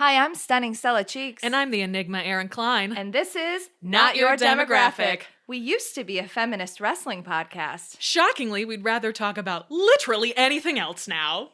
Hi, I'm Stunning Stella Cheeks. And I'm the Enigma Aaron Klein. And this is Not Your Demographic. We used to be a feminist wrestling podcast. Shockingly, we'd rather talk about literally anything else now.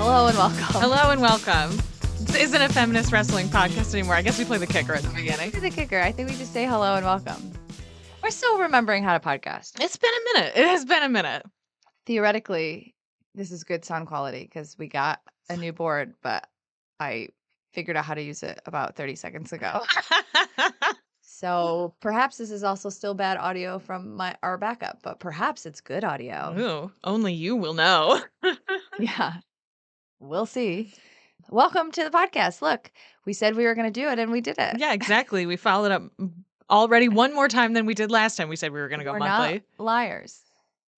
Hello and welcome. Hello and welcome. This isn't a feminist wrestling podcast anymore. I guess we play the kicker at the beginning. The kicker. I think we just say hello and welcome. We're still remembering how to podcast. It's been a minute. It has been a minute. Theoretically, this is good sound quality because we got a new board, but I figured out how to use it about 30 seconds ago. So perhaps this is also still bad audio from our backup, but perhaps it's good audio. Ooh, only you will know. Yeah, we'll see. Welcome to the podcast. Look, we said we were going to do it and we did it. Yeah, exactly. We followed up already one more time than we did last time. We said we were going to go We're monthly. not liars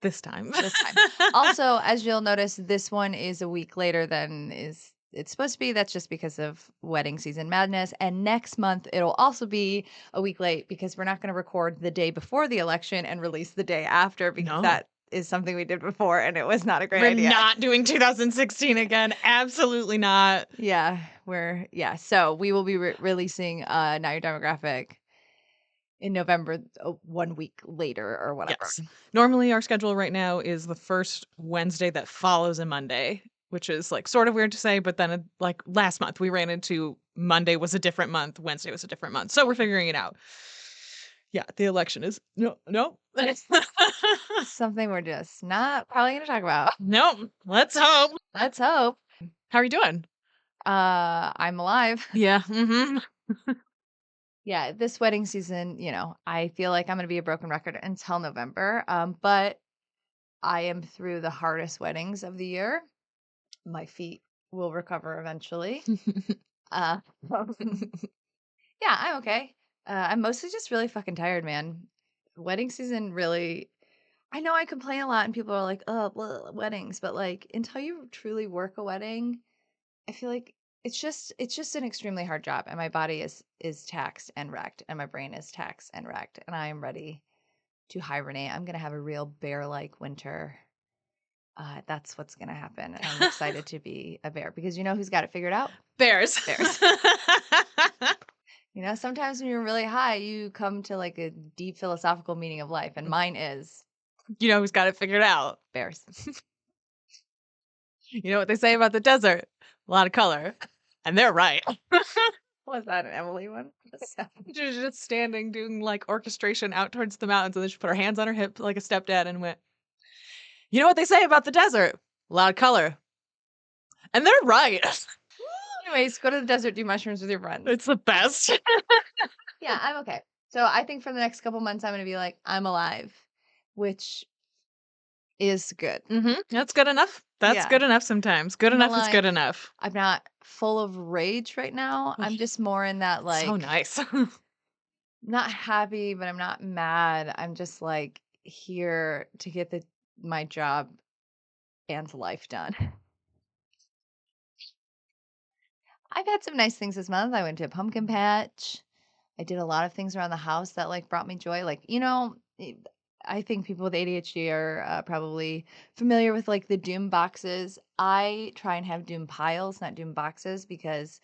This time. this time. Also, as you'll notice, this one is a week later than it's supposed to be. That's just because of wedding season madness. And next month, it'll also be a week late because we're not going to record the day before the election and release the day after because that is something we did before and it was not a great idea. We're not doing 2016 again. Absolutely not. Yeah, so we will be releasing Not Your Demographic in November, 1 week later or whatever. Yes. Normally our schedule right now is the first Wednesday that follows a Monday, which is like sort of weird to say, but then like last month we ran into Monday was a different month, Wednesday was a different month. So we're figuring it out. Yeah, the election is no. Something we're just not probably going to talk about. Nope. Let's hope. Let's hope. How are you doing? I'm alive. Yeah. Mm-hmm. Yeah, this wedding season, I feel like I'm going to be a broken record until November. But I am through the hardest weddings of the year. My feet will recover eventually. Yeah, I'm okay. I'm mostly just really fucking tired, man. Wedding season really, I know I complain a lot and people are like, oh, blah, weddings, but like until you truly work a wedding, I feel like it's just an extremely hard job, and my body is taxed and wrecked, and my brain is taxed and wrecked, and I am ready to hibernate. I'm gonna have a real bear-like winter. That's what's gonna happen. I'm excited to be a bear because you know who's got it figured out? Bears. Sometimes when you're really high, you come to like a deep philosophical meaning of life, and mine is You know who's got it figured out? bears. You know what they say about the desert? A lot of color. And they're right. Was that an Emily one? She's just standing doing like orchestration out towards the mountains, and then she put her hands on her hip like a stepdad and went, you know what they say about the desert? A lot of color. And they're right. Anyways, go to the desert, do mushrooms with your friends. It's the best. Yeah, I'm okay. So I think for the next couple months, I'm going to be like, I'm alive, which is good. Mm-hmm. That's good enough. That's good enough sometimes. Good enough is good enough. I'm not full of rage right now. I'm just more in that like. So nice. Not happy, but I'm not mad. I'm just like here to get my job and life done. I've had some nice things this month. I went to a pumpkin patch. I did a lot of things around the house that like brought me joy. Like, I think people with ADHD are probably familiar with like the doom boxes. I try and have doom piles, not doom boxes, because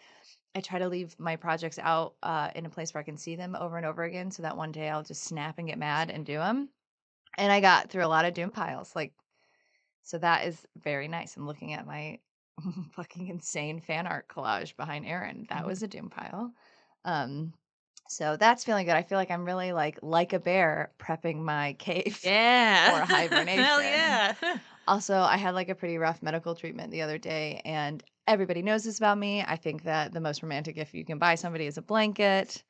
I try to leave my projects out in a place where I can see them over and over again so that one day I'll just snap and get mad and do them. And I got through a lot of doom piles. So that is very nice. I'm looking at my fucking insane fan art collage behind Aaron. That was a doom pile. So that's feeling good. I feel like I'm really like a bear prepping my cave for hibernation. Hell yeah. Also, I had like a pretty rough medical treatment the other day, and everybody knows this about me. I think that the most romantic gift you can buy somebody is a blanket.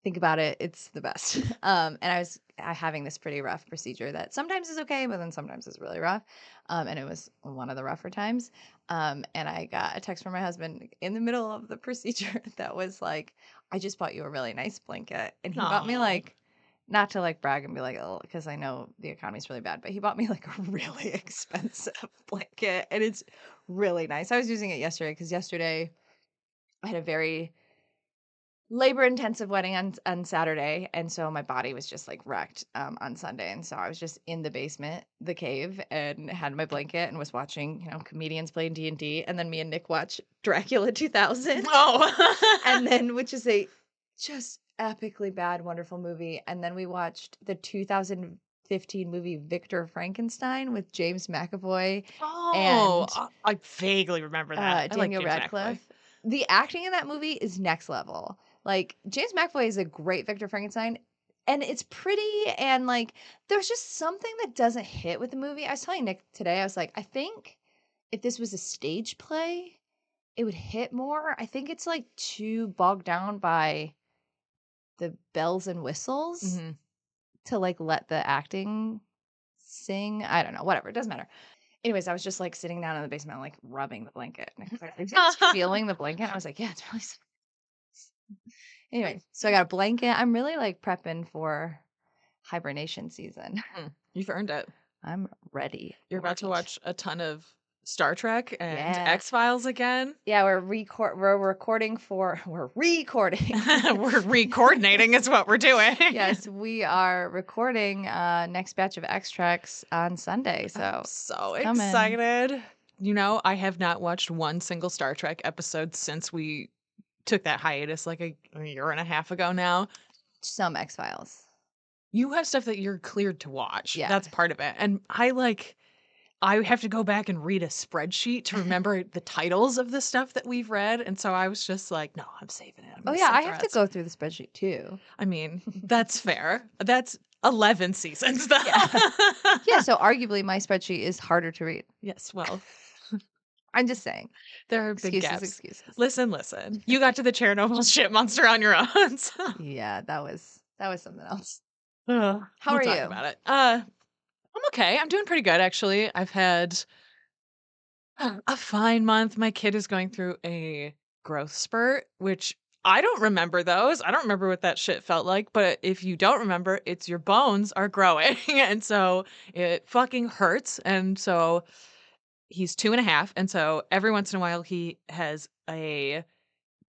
Think about it. It's the best. And I was having this pretty rough procedure that sometimes is okay, but then sometimes is really rough. And it was one of the rougher times. And I got a text from my husband in the middle of the procedure that was like, I just bought you a really nice blanket. And he bought me like not to like brag and be like, oh, because I know the economy's really bad, but he bought me like a really expensive blanket and it's really nice. I was using it yesterday because yesterday I had a very labor intensive wedding on Saturday. And so my body was just like wrecked on Sunday. And so I was just in the basement, the cave, and had my blanket and was watching, comedians playing D&D. And then me and Nick watched Dracula 2000. And Oh. then, which is a just epically bad, wonderful movie. And then we watched the 2015 movie Victor Frankenstein with James McAvoy Oh, and I vaguely remember that. I like Daniel James McAvoy. Radcliffe. The acting in that movie is next level. Like James McAvoy is a great Victor Frankenstein, and it's pretty. And like, there's just something that doesn't hit with the movie. I was telling Nick today, I was like, I think if this was a stage play, it would hit more. I think it's like too bogged down by the bells and whistles Mhm. to like let the acting sing. I don't know, whatever. It doesn't matter. Anyways, I was just like sitting down in the basement, like rubbing the blanket. And I was like, "Are you guys feeling the blanket?" I was like, "Yeah, it's really." Anyway, so I got a blanket. I'm really like prepping for hibernation season. You've earned it. I'm ready You're for about to it. watch a ton of Star Trek and Yeah. X-Files again. Yeah, we're recording for we're recording. We're re-coordinating is what we're doing. Yes, we are recording next batch of extracts on Sunday. I'm So so it's coming. excited. You know, I have not watched one single Star Trek episode since we took that hiatus like a year and a half ago now. Some X Files. You have stuff that you're cleared to watch. Yeah. That's part of it. And I have to go back and read a spreadsheet to remember the titles of the stuff that we've read. And so I was just like, no, I'm saving it. I'm Oh going to yeah, I save the have to rest. go through the spreadsheet too. I mean, that's fair. That's 11 seasons, though. Yeah. Yeah, so arguably my spreadsheet is harder to read. Yes, well, I'm just saying. there are big Excuses, gaps. excuses. Listen. You got to the Chernobyl shit monster on your own. So. Yeah, that was something else. How We'll are talk you? about it. I'm okay. I'm doing pretty good, actually. I've had a fine month. My kid is going through a growth spurt, which I don't remember those. I don't remember what that shit felt like. But if you don't remember, it's your bones are growing. And so it fucking hurts. And so he's 2.5. And so every once in a while, he has a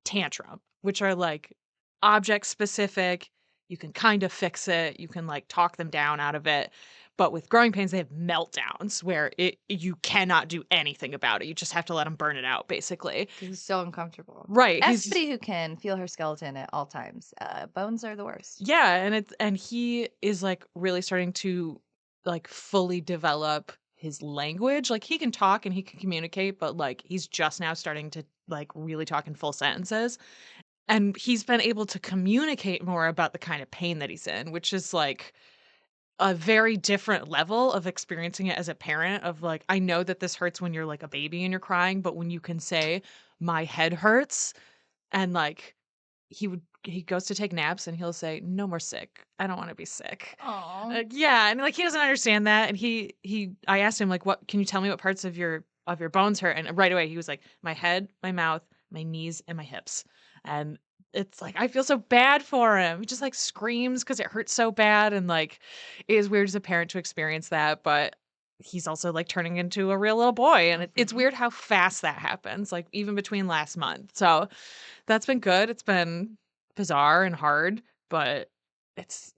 tantrum, which are like object specific. You can kind of fix it. You can like talk them down out of it. But with growing pains, they have meltdowns where you cannot do anything about it. You just have to let him burn it out, basically. Because he's so uncomfortable. Right. As somebody who can feel her skeleton at all times, bones are the worst. Yeah, and he is like really starting to like fully develop his language. Like he can talk and he can communicate, but like he's just now starting to like really talk in full sentences. And he's been able to communicate more about the kind of pain that he's in, which is like a very different level of experiencing it as a parent of like, I know that this hurts when you're like a baby and you're crying, but when you can say, my head hurts, and like he goes to take naps and he'll say, no more sick. I don't want to be sick. Oh. Yeah. And like he doesn't understand that. And I asked him, like, what can you tell me what parts of your bones hurt? And right away he was like, my head, my mouth, my knees, and my hips. And it's like I feel so bad for him. He just like screams because it hurts so bad. And like it is weird as a parent to experience that, but he's also like turning into a real little boy. And it's Mhm. weird how fast that happens, like even between last month. So that's been good. It's been bizarre and hard, but it's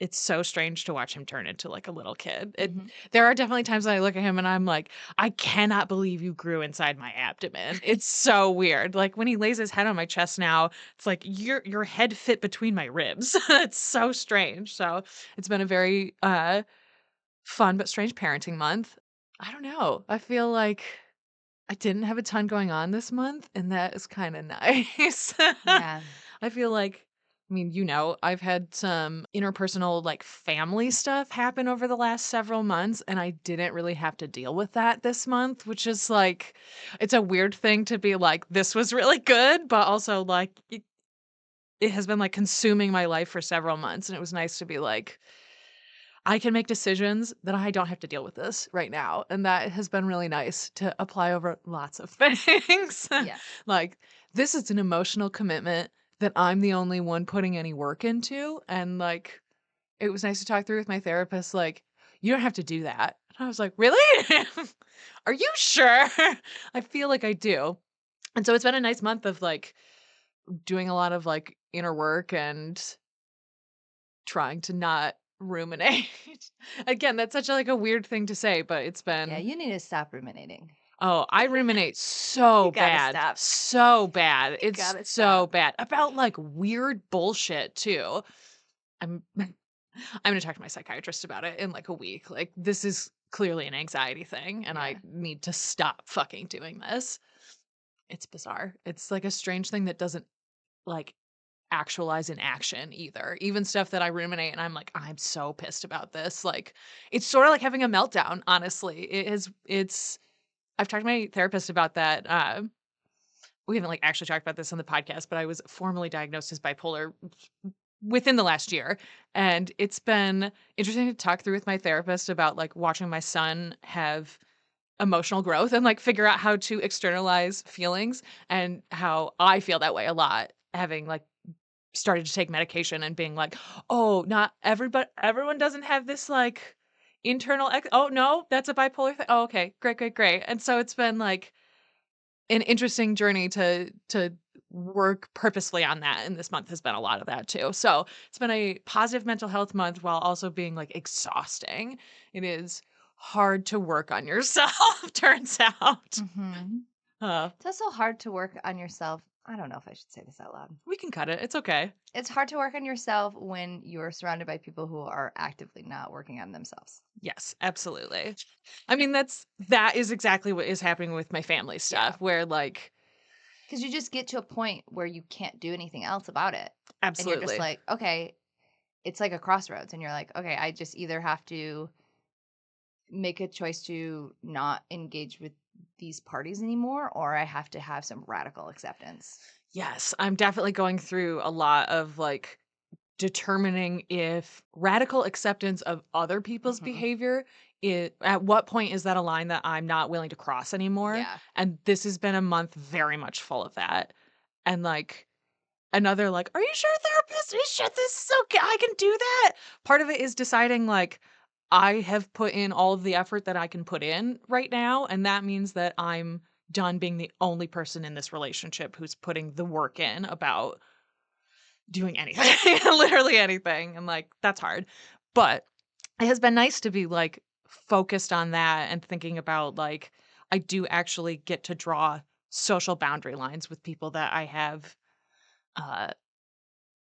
it's so strange to watch him turn into like a little kid. Mhm. There are definitely times that I look at him and I'm like, I cannot believe you grew inside my abdomen. It's so weird. Like when he lays his head on my chest now, it's like your head fit between my ribs. It's so strange. So it's been a very fun but strange parenting month. I don't know. I feel like I didn't have a ton going on this month, and that is kinda nice. Yeah. I feel like I mean, I've had some interpersonal, like, family stuff happen over the last several months, and I didn't really have to deal with that this month, which is, like it's a weird thing to be like, "This was really good," but also, like, it has been, like, consuming my life for several months, and it was nice to be like, I can make decisions that I don't have to deal with this right now, and that has been really nice to apply over lots of things. Yeah. Like, this is an emotional commitment that I'm the only one putting any work into, and, like, it was nice to talk through with my therapist, like, "You don't have to do that." And I was like, "Really? Are you sure?" I feel like I do. And so it's been a nice month of, like, doing a lot of, like, inner work and trying to not ruminate. Again, that's such a, like, a weird thing to say, but it's Yeah, been you need to stop ruminating. oh, I ruminate You so gotta bad, stop. so bad. You It's gotta so stop. bad about, like, weird bullshit too. I'm I'm gonna talk to my psychiatrist about it in, like, a week. Like, this is clearly an anxiety thing, and I Yeah. need to stop fucking doing this. It's bizarre. It's, like, a strange thing that doesn't, like, actualize in action either. Even stuff that I ruminate and I'm like, "I'm so pissed about this." Like, it's sorta like having a meltdown, honestly. It's I've talked to my therapist about that. We haven't, like, actually talked about this on the podcast, but I was formally diagnosed as bipolar within the last year, and it's been interesting to talk through with my therapist about, like, watching my son have emotional growth and, like, figure out how to externalize feelings and how I feel that way a lot, having, like, started to take medication and being like, "Oh, not everyone doesn't have this, like, internal oh, no, that's a bipolar thing? Oh, okay. Great, great, great." And so it's been, like, an interesting journey to work purposefully on that, and this month has been a lot of that too. So, it's been a positive mental health month while also being, like, exhausting. It is hard to work on yourself, turns out. Mhm. Uh, It's also hard to work on yourself. I don't know if I should say this out loud. we can cut it, it's okay. It's hard to work on yourself when you're surrounded by people who are actively not working on themselves. Yes, absolutely. I mean, that is exactly what is happening with my family Yeah. stuff where, like, Because you just get to a point where you can't do anything else about it. And you're just absolutely. like, okay, it's like a crossroads. And you're like, okay, I just either have to make a choice to not engage with these parties anymore, or I have to have some radical acceptance. Yes, I'm definitely going through a lot of, like, determining if radical acceptance of other people's Hmm. behavior at what point is that a line that I'm not willing to cross anymore? Yeah. And this has been a month very much full of that. And, like, another, like, "Are you sure, therapist? Are you sure this is okay? I can do that?" Part of it is deciding, like, I have put in all of the effort that I can put in right now, and that means that I'm done being the only person in this relationship who's putting the work in about doing anything, literally anything, and, like, that's hard. But it has been nice to be, like, focused on that and thinking about, like, I do actually get to draw social boundary lines with people that I have, uh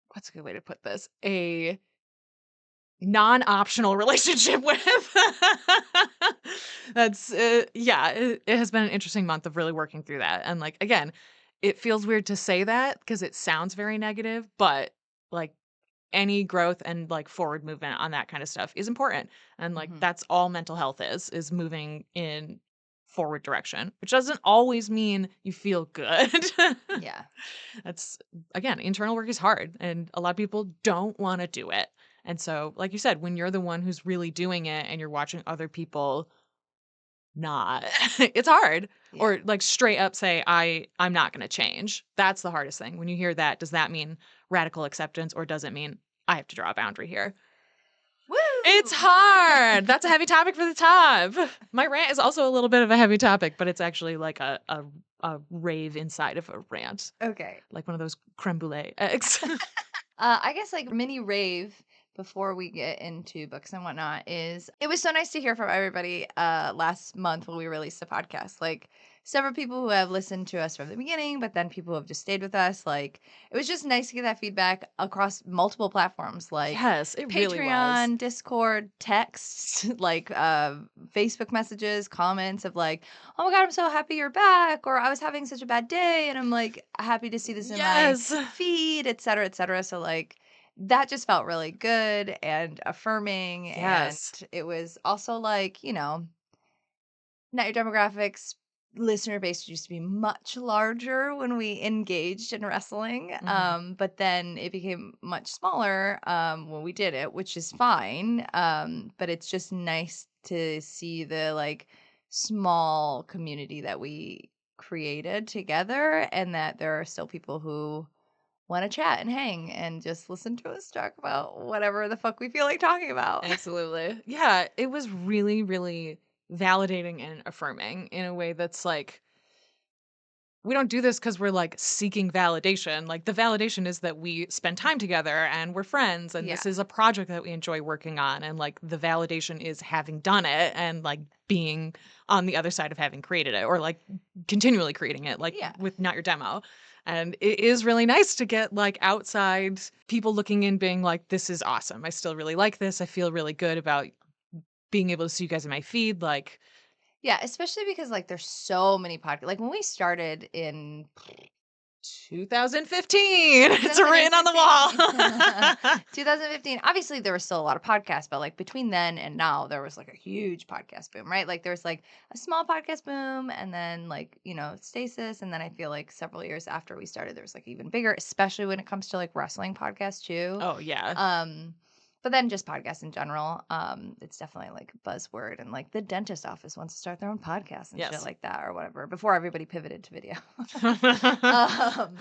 what's a good way to put this? A non-optional relationship with. That's, yeah, it has been an interesting month of really working through that, and, like, again, it feels weird to say that because it sounds very negative, but, like, any growth and, like, forward movement on that kind of stuff is important, and, like, Hmm. that's all mental health is moving in forward direction, which doesn't always mean you feel good. Yeah. That's again, internal work is hard and a lot of people don't want to do it. And so, like you said, when you're the one who's really doing it and you're watching other people not, it's hard. Yeah. Or like straight up say, I'm not gonna change. That's the hardest thing. When you hear that, does that mean radical acceptance or does it mean I have to draw a boundary here? It's Woo! hard. That's a heavy topic for the top. My rant is also a little bit of a heavy topic, but it's actually like a rave inside of a rant. Okay. Like one of those creme brulee eggs. I guess like mini rave before we get into books and whatnot is it was so nice to hear from everybody last month when we released the podcast. Like several people who have listened to us from the beginning, but then people who have just stayed with us. Like it was just nice to get that feedback across multiple platforms like Yes, it really was. Patreon, Discord, texts, like Facebook messages, comments of like, oh my God, I'm so happy you're back, or I was having such a bad day and I'm like happy to see this in my Yes. feed, et cetera, et cetera. So like that just felt really good and affirming. And Yes. it was also like, not your demographics listener base used to be much larger when we engaged in wrestling. Mhm. But then it became much smaller when we did it, which is fine. But it's just nice to see the like small community that we created together and that there are still people who want to chat and hang and just listen to us talk about whatever the fuck we feel like talking about. Absolutely. Yeah, it was really, really validating and affirming in a way that's like, we don't do this because we're like seeking validation. Like the validation is that we spend time together and we're friends and Yeah. this is a project that we enjoy working on. And like the validation is having done it and like being on the other side of having created it or like continually creating it, like Yeah. with Not Your Demo. And it is really nice to get like outside people looking in being like, this is awesome. I still really like this. I feel really good about being able to see you guys in my feed. Like, Yeah, especially because like there's so many podcasts. Like when we started in 2015. It's written on the 2015. wall. 2015. Obviously, there was still a lot of podcasts, but like between then and now, there was like a huge podcast boom, right? Like there was like a small podcast boom, and then like stasis, and then I feel like several years after we started, there was like even bigger, especially when it comes to like wrestling podcasts too. Oh, yeah. Um, but then just podcasts in general, it's definitely like a buzzword, and like the dentist office wants to start their own podcast and shit Yes. like that or whatever before everybody pivoted to video. um,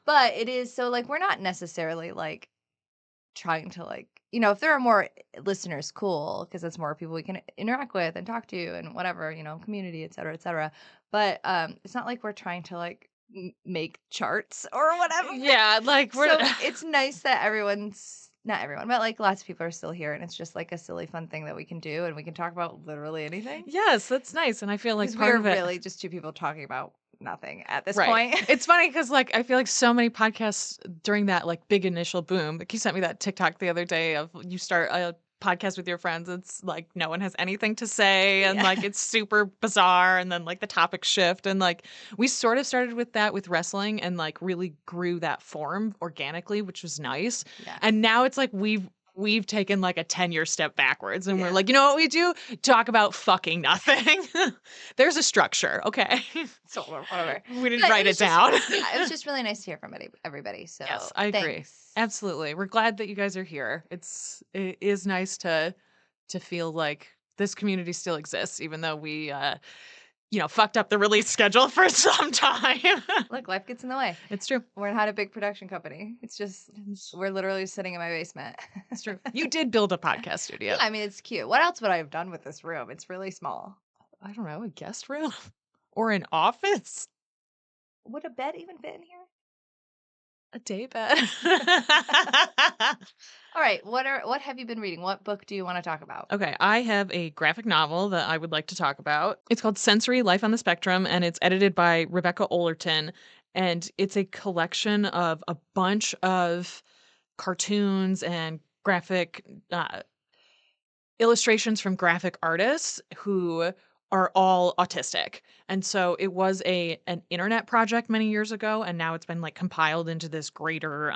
but it is so like we're not necessarily like trying to like if there are more listeners, cool, because it's more people we can interact with and talk to and whatever, community, et cetera, et cetera. But it's not like we're trying to like make charts or whatever. Yeah, like we're So it's nice that everyone's not everyone, but like lots of people are still here, and it's just like a silly fun thing that we can do, and we can talk about literally anything Yes, that's nice, and I feel like because we part are of it. really just two people talking about nothing at this Right. point. It's funny because like, I feel like so many podcasts during that, like, big initial boom like, you sent me that TikTok the other day of you start a podcast with your friends, it's like no one has anything to say, and, Yeah. like, it's super bizarre, and then, like, the topics shift, and, like, we sort of started with that with wrestling and, like, really grew that form organically, which was nice, Yeah. and now it's like we've taken, like, a 10-year step backwards, and we're Yeah. like, "You know what we do? Talk about fucking nothing." There's a structure, okay? So whatever. We didn't But it write was it just down. yeah, it was just really nice to hear from everybody. Yes, So I agree. thanks. Absolutely. We're glad that you guys are here. It is nice to feel like this community still exists, even though we fucked up the release schedule for some time. Look, life gets in the way. It's true. We're not a big production company. It's just It's, we're literally sitting in my basement. it's true. You did build a podcast Yeah, studio. I mean it's cute. What else would I have done with this room? It's really small. I don't know, a guest room or an office, Would a bed even fit in here? a day bed. All right, what have you been reading? What book do you want to talk about? Okay, I have a graphic novel that I would like to talk about. It's called Sensory Life on the Spectrum, and it's edited by Rebecca Ollerton. And it's a collection of a bunch of cartoons and graphic illustrations from graphic artists who are all autistic. And so it was an internet project many years ago, and now it's been like compiled into this greater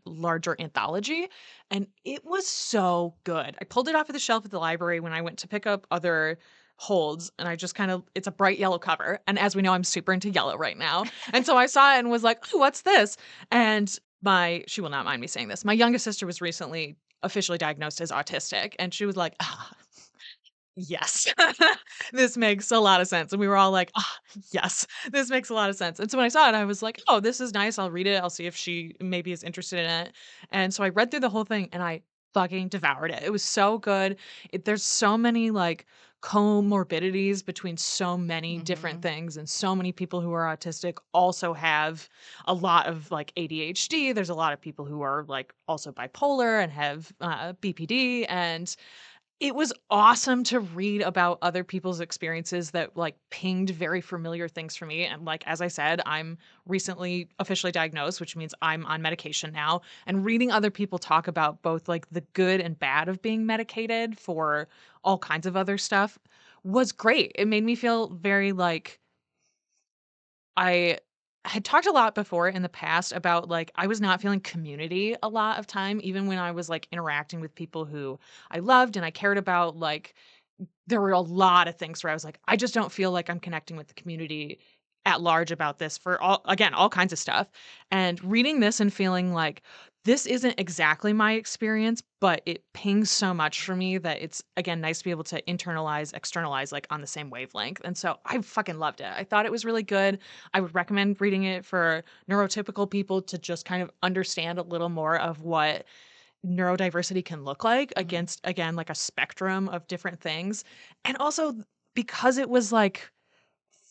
larger anthology, and it was so good. I pulled it off of the shelf at the library when I went to pick up other holds, and I just kind of it's a bright yellow cover, and as we know, I'm super into yellow right now. And so I saw it and was like, "Oh, what's this?" And my she will not mind me saying this. My youngest sister was recently officially diagnosed as autistic, and she was like, "Ah, yes, this makes a lot of sense." And we were all like, "Ah, yes, this makes a lot of sense." And so when I saw it, I was like, "Oh, this is nice. I'll read it. I'll see if she maybe is interested in it." And so I read through the whole thing and I fucking devoured it. It was so good. There's so many like comorbidities between so many different Mhm. things, and so many people who are autistic also have a lot of like ADHD. There's a lot of people who are like also bipolar and have BPD, and it was awesome to read about other people's experiences that, like, pinged very familiar things for me, and, like, as I said, I'm recently officially diagnosed, which means I'm on medication now, and reading other people talk about both, like, the good and bad of being medicated for all kinds of other stuff was great. It made me feel very, like, I had talked a lot before in the past about like I was not feeling community a lot of time, even when I was like interacting with people who I loved and I cared about. Like there were a lot of things where I was like, I just don't feel like I'm connecting with the community at large about this for all again, all kinds of stuff. And reading this and feeling like This isn't exactly my experience, but it pings so much for me that it's, again, nice to be able to internalize, externalize, like, on the same wavelength, and so I fucking loved it. I thought it was really good. I would recommend reading it for neurotypical people to just kind of understand a little more of what neurodiversity can look like Mhm. against, again, like, a spectrum of different things, and also because it was, like,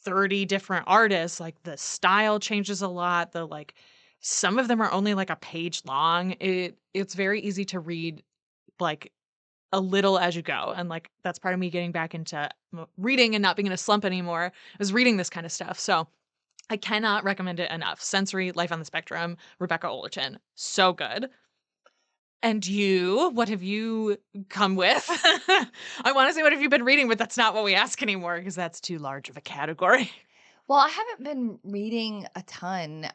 30 different artists, like, the style changes a lot, some of them are only, like, a page long. It's very easy to read, like, a little as you go, and, like, that's part of me getting back into reading and not being in a slump anymore, is reading this kinda stuff, so I cannot recommend it enough. Sensory, Life on the Spectrum, Rebecca Ollerton, so good. And you, what have you come with? I wanna say what have you been reading, but that's not what we ask anymore because that's too large of a category. Well, I haven't been reading a ton.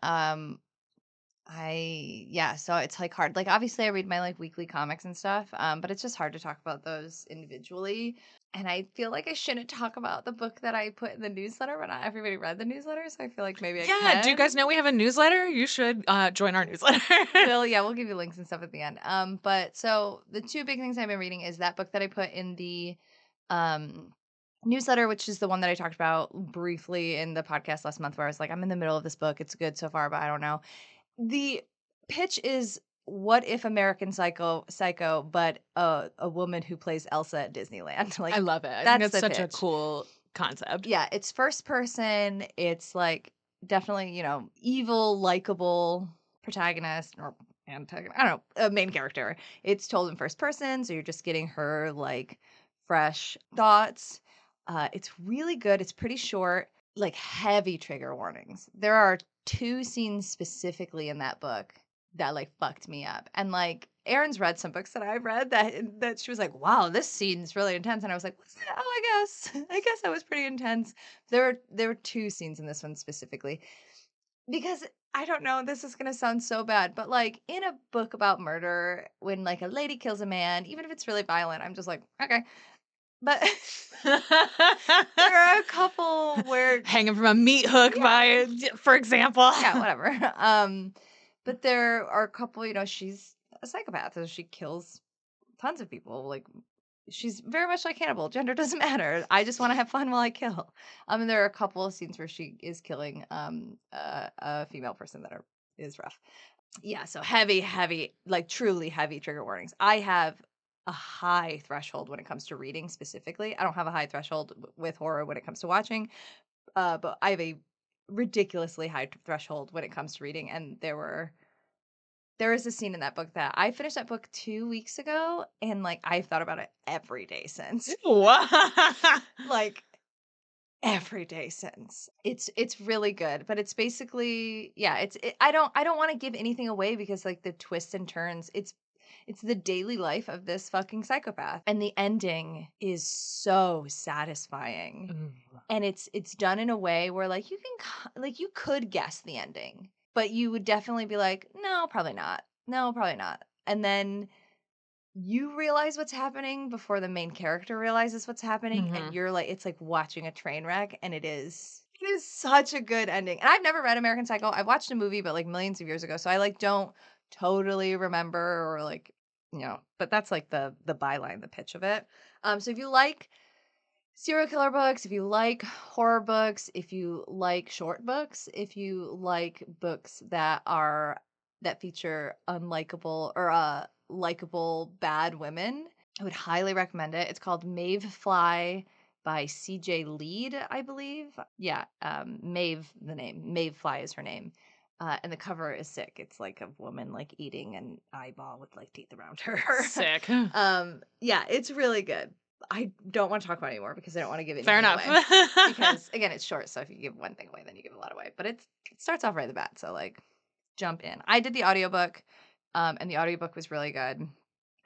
Yeah, so it's like hard. Like obviously I read my like weekly comics and stuff, but it's just hard to talk about those individually. And I feel like I shouldn't talk about the book that I put in the newsletter, but not everybody read the newsletter, so I feel like maybe I Yeah, do you can. guys know we have a newsletter? You should, join our newsletter. We'll give you links and stuff at the end. But so the two big things I've been reading is that book that I put in the um newsletter, which is the one that I talked about briefly in the podcast last month, where I was like, I'm in the middle of this book. It's good so far, but I don't know. The pitch is what if American Psycho, but a woman who plays Elsa at Disneyland. I Like love it. I think that's that's the such a pitch. cool concept. Yeah, it's first person. It's like definitely, evil, likable protagonist or antagonist. I don't know, a main character. It's told in first person, so you're just getting her like fresh thoughts. It's really good. It's pretty short, like heavy trigger warnings. There are two scenes specifically in that book that like fucked me up. And like Erin's read some books that I've read that she was like, "Wow, this scene's really intense." And I was like, "What's that?" "Oh, I guess. I guess that was pretty intense." There were two scenes in this one specifically because I don't know, this is going to sound so bad, but like in a book about murder, when like a lady kills a man, even if it's really violent, I'm just like, "Okay." But there are a couple where Hanging from a meat hook yeah, by for example. yeah, whatever. But there are a couple, she's a psychopath, so she kills tons of people. Like she's very much like Hannibal. Gender doesn't matter. I just want to have fun while I kill. And there are a couple of scenes where she is killing a female person that is rough. Yeah, so heavy, heavy, like truly heavy trigger warnings. I have a high threshold when it comes to reading specifically. I don't have a high threshold with horror when it comes to watching, but I have a ridiculously high threshold when it comes to reading. And there is a scene in that book that I finished that book 2 weeks ago, and like I've thought about it every day since. Ew. Like every day since. It's really good, but it's basically yeah, I don't want to give anything away because like the twists and turns, it's the daily life of this fucking psychopath. And the ending is so satisfying. Ooh. And it's done in a way where like like you could guess the ending, but you would definitely be like, "No, probably not. No, probably not." And then you realize what's happening before the main character realizes what's happening, and Mhm. you're like it's like watching a train wreck, and it is such a good ending. And I've never read American Psycho. I've watched a movie, but like millions of years ago, so I like don't totally remember or like, but that's like the byline, the pitch of it. So if you like serial killer books, if you like horror books, if you like short books, if you like books that feature unlikable or likable bad women, I would highly recommend it. It's called Maeve Fly by CJ Lead, I believe. Yeah, Maeve the name. Maeve Fly is her name. And the cover is sick. It's like a woman like eating an eyeball with like teeth around her. Sick. Yeah, it's really good. I don't want to talk about it anymore because I don't want to give Fair anything enough. away. Because again, it's short, so if you give one thing away, then you give a lot away. But it starts off right at the bat, so like jump in. I did the audiobook, and the audiobook was really good.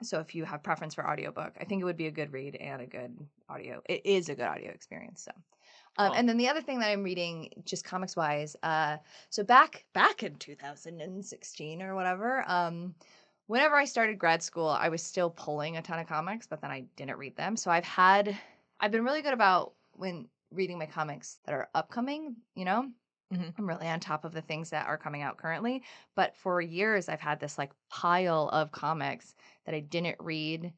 So if you have preference for audiobook, I think it would be a good read and a good audio. It is a good audio experience. So Cool. and then the other thing that I'm reading, just comics wise, so back in 2016 or whatever, whenever I started grad school, I was still pulling a ton of comics, but then I didn't read them. So I've been really good about when reading my comics that are upcoming, Mhm. I'm really on top of the things that are coming out currently. But for years, I've had this like pile of comics that I didn't read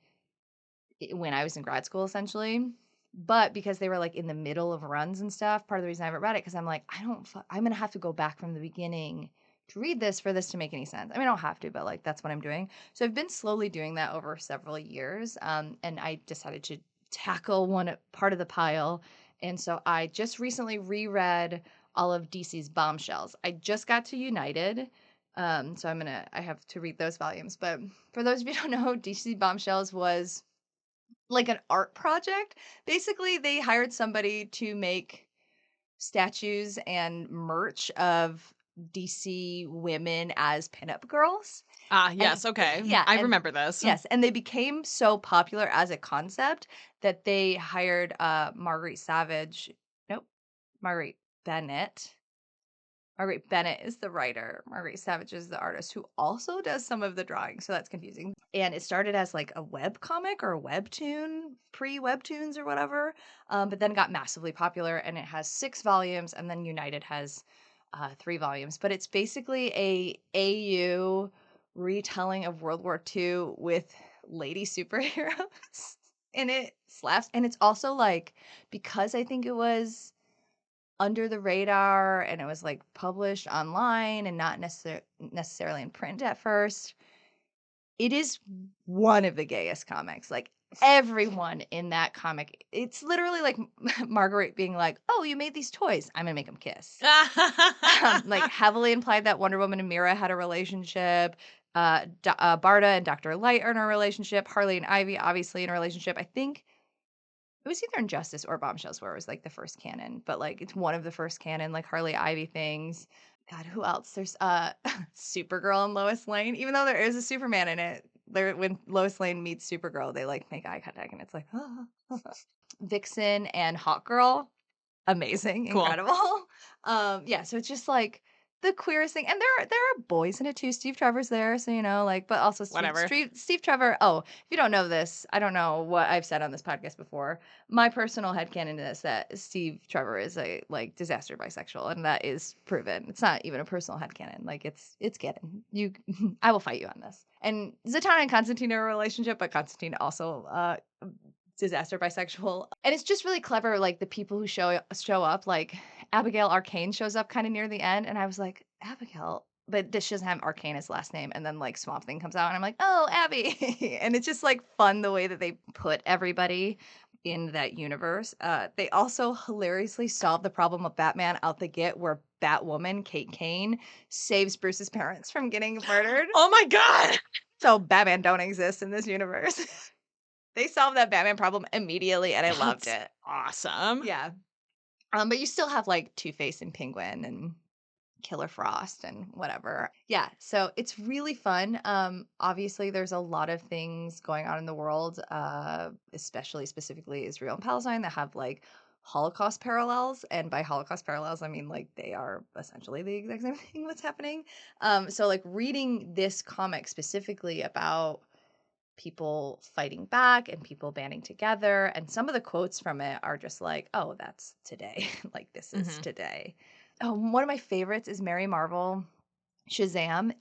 when I was in grad school, essentially. But because they were like in the middle of runs and stuff, part of the reason I haven't read it because I'm like, I'm gonna have to go back from the beginning to read this for this to make any sense. I mean, I don't have to, but like that's what I'm doing. So I've been slowly doing that over several years, and I decided to tackle one part of the pile, and so I just recently reread all of DC's Bombshells. I just got to United. So I have to read those volumes. But for those of you who don't know, DC Bombshells was like an art project. Basically, they hired somebody to make statues and merch of DC women as pinup girls. Ah, And yes, okay. yeah, I and remember this. yes, and they became so popular as a concept that they hired Marguerite Savage. Nope, Marguerite Bennett. Marguerite Bennett is the writer. Marguerite Savage is the artist who also does some of the drawing. So that's confusing. And it started as like a web comic or a webtoon, pre-webtoons or whatever, but then got massively popular. And it has 6 volumes, and then United has 3 volumes. But it's basically a AU retelling of World War II with lady superheroes. And it slaps. And it's also like, because I think it was under the radar and it was like published online and not necessarily in print at first, it is one of the gayest comics. Like everyone in that comic, it's literally like Marguerite being like, "Oh, you made these toys. I'm gonna make them kiss." Like heavily implied that Wonder Woman and Mira had a relationship. Barda and Dr. Light are in a relationship. Harley and Ivy obviously in a relationship. I think it was either Injustice or Bombshells where it was, like, the first canon, but, like, it's one of the first canon, like, Harley Ivy things. God, who else? There's, Supergirl and Lois Lane, even though there is a Superman in it, there when Lois Lane meets Supergirl, they, like, make eye contact, and it's like, Vixen and Hawkgirl, amazing, Cool. incredible. Yeah, so it's just, like, the queerest thing, and there are boys in it too. Steve Trevor's there, so, you know, like, but also Whatever. Steve Trevor. Oh, if you don't know this, I don't know what I've said on this podcast before. My personal headcanon is that Steve Trevor is a, like, disaster bisexual, and that is proven. It's not even a personal headcanon. Like, it's canon. You I will fight you on this. And Zatanna and Constantine are a relationship, but Constantine also, disaster bisexual. And it's just really clever, like, the people who show up, like, Abigail Arcane shows up kinda near the end, and I was like, "Abigail?" But this she doesn't have Arcane as last name, and then, like, Swamp Thing comes out, and I'm like, "Oh, Abby." And it's just, like, fun the way that they put everybody in that universe. They also hilariously solve the problem of Batman out the gate where Batwoman, Kate Kane, saves Bruce's parents from getting murdered. Oh my god! So Batman don't exist in this universe. They solved that Batman problem immediately, and I loved That's it. awesome. Yeah. But you still have, like, Two-Face and Penguin and Killer Frost and whatever. Yeah, so it's really fun. Obviously, there's a lot of things going on in the world, especially specifically Israel and Palestine that have, like, Holocaust parallels, and by Holocaust parallels, I mean, like, they are essentially the exact same thing that's happening. So, like, reading this comic specifically about people fighting back and people banding together. And some of the quotes from it are just like, oh, that's today. Like, this is Mhm. today. Oh, one of my favorites is Mary Marvel Shazam.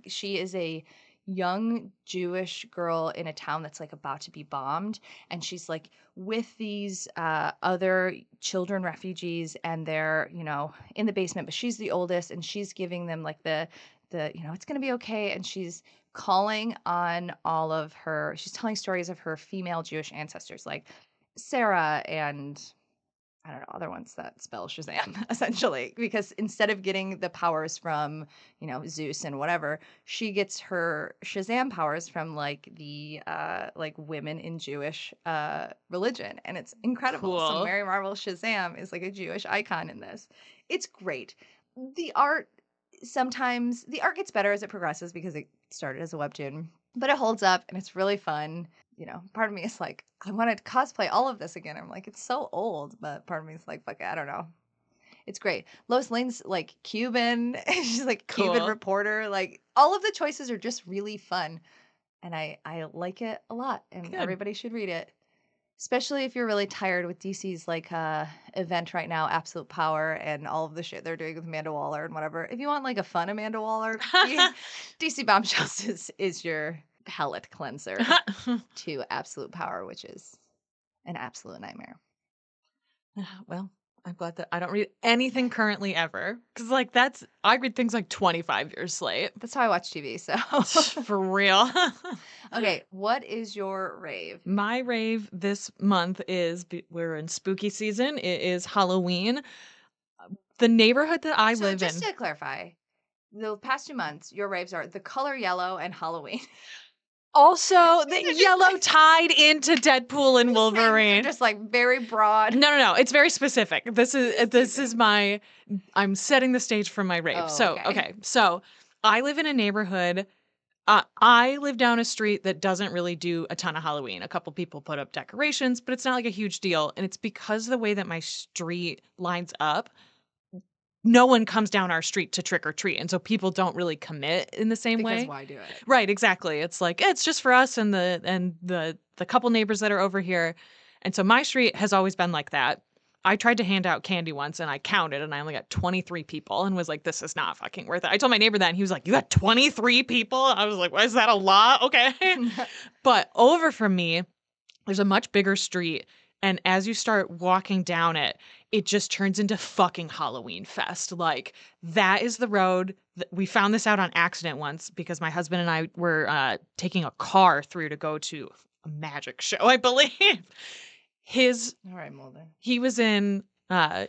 She is a young Jewish girl in a town that's like about to be bombed. And she's like with these other children refugees, and they're, you know, in the basement, but she's the oldest, and she's giving them like you know, it's going to be okay. And she's calling on she's telling stories of her female Jewish ancestors, like Sarah and I don't know, other ones that spell Shazam, essentially, because instead of getting the powers from, you know, Zeus and whatever, she gets her Shazam powers from like like women in Jewish religion. And it's incredible. So Cool. Mary Marvel Shazam is like a Jewish icon in this. It's great. The art sometimes the art gets better as it progresses because it started as a webtoon, but it holds up and it's really fun. You know, part of me is like, I want to cosplay all of this again. I'm like, it's so old, but part of me is like, fuck it, I don't know. It's great. Lois Lane's like Cuban. She's like Cuban Cool. reporter. Like all of the choices are just really fun, and I like it a lot. And Good. everybody should read it. Especially if you're really tired with DC's like event right now, Absolute Power, and all of the shit they're doing with Amanda Waller and whatever. If you want like a fun Amanda Waller, DC Bombshells is your palate cleanser to Absolute Power, which is an absolute nightmare. Well, I'm glad that I don't read anything currently ever. Cause like I read things like 25 years late. That's how I watch TV. So, For real. okay, what is your rave? My rave this month we're in spooky season. It is Halloween. The neighborhood that I So, live just in. to clarify, the past 2 months, your raves are the color yellow and Halloween. Also, the These are just yellow like tied into Deadpool and these are Wolverine. just like very broad. No. It's very specific. This is my I'm setting the stage for my rave. Oh, So, okay. okay. So, I live in a neighborhood. I live down a street that doesn't really do a ton of Halloween. A couple people put up decorations, but it's not like a huge deal. And it's because of the way that my street lines up, no one comes down our street to trick or treat. And so people don't really commit in the same Because way. why do it? Right, exactly. It's like it's just for us and the couple neighbors that are over here. And so my street has always been like that. I tried to hand out candy once and I counted and I only got 23 people and was like, this is not fucking worth it. I told my neighbor that and he was like, you got 23 people? I was like, well, is that a lot? Okay. But over from me, there's a much bigger street. And as you start walking down it, it just turns into fucking Halloween fest. Like, that is the road. We found this out on accident once because my husband and I were taking a car through to go to a magic show, I believe. His All right, Mulder. he was in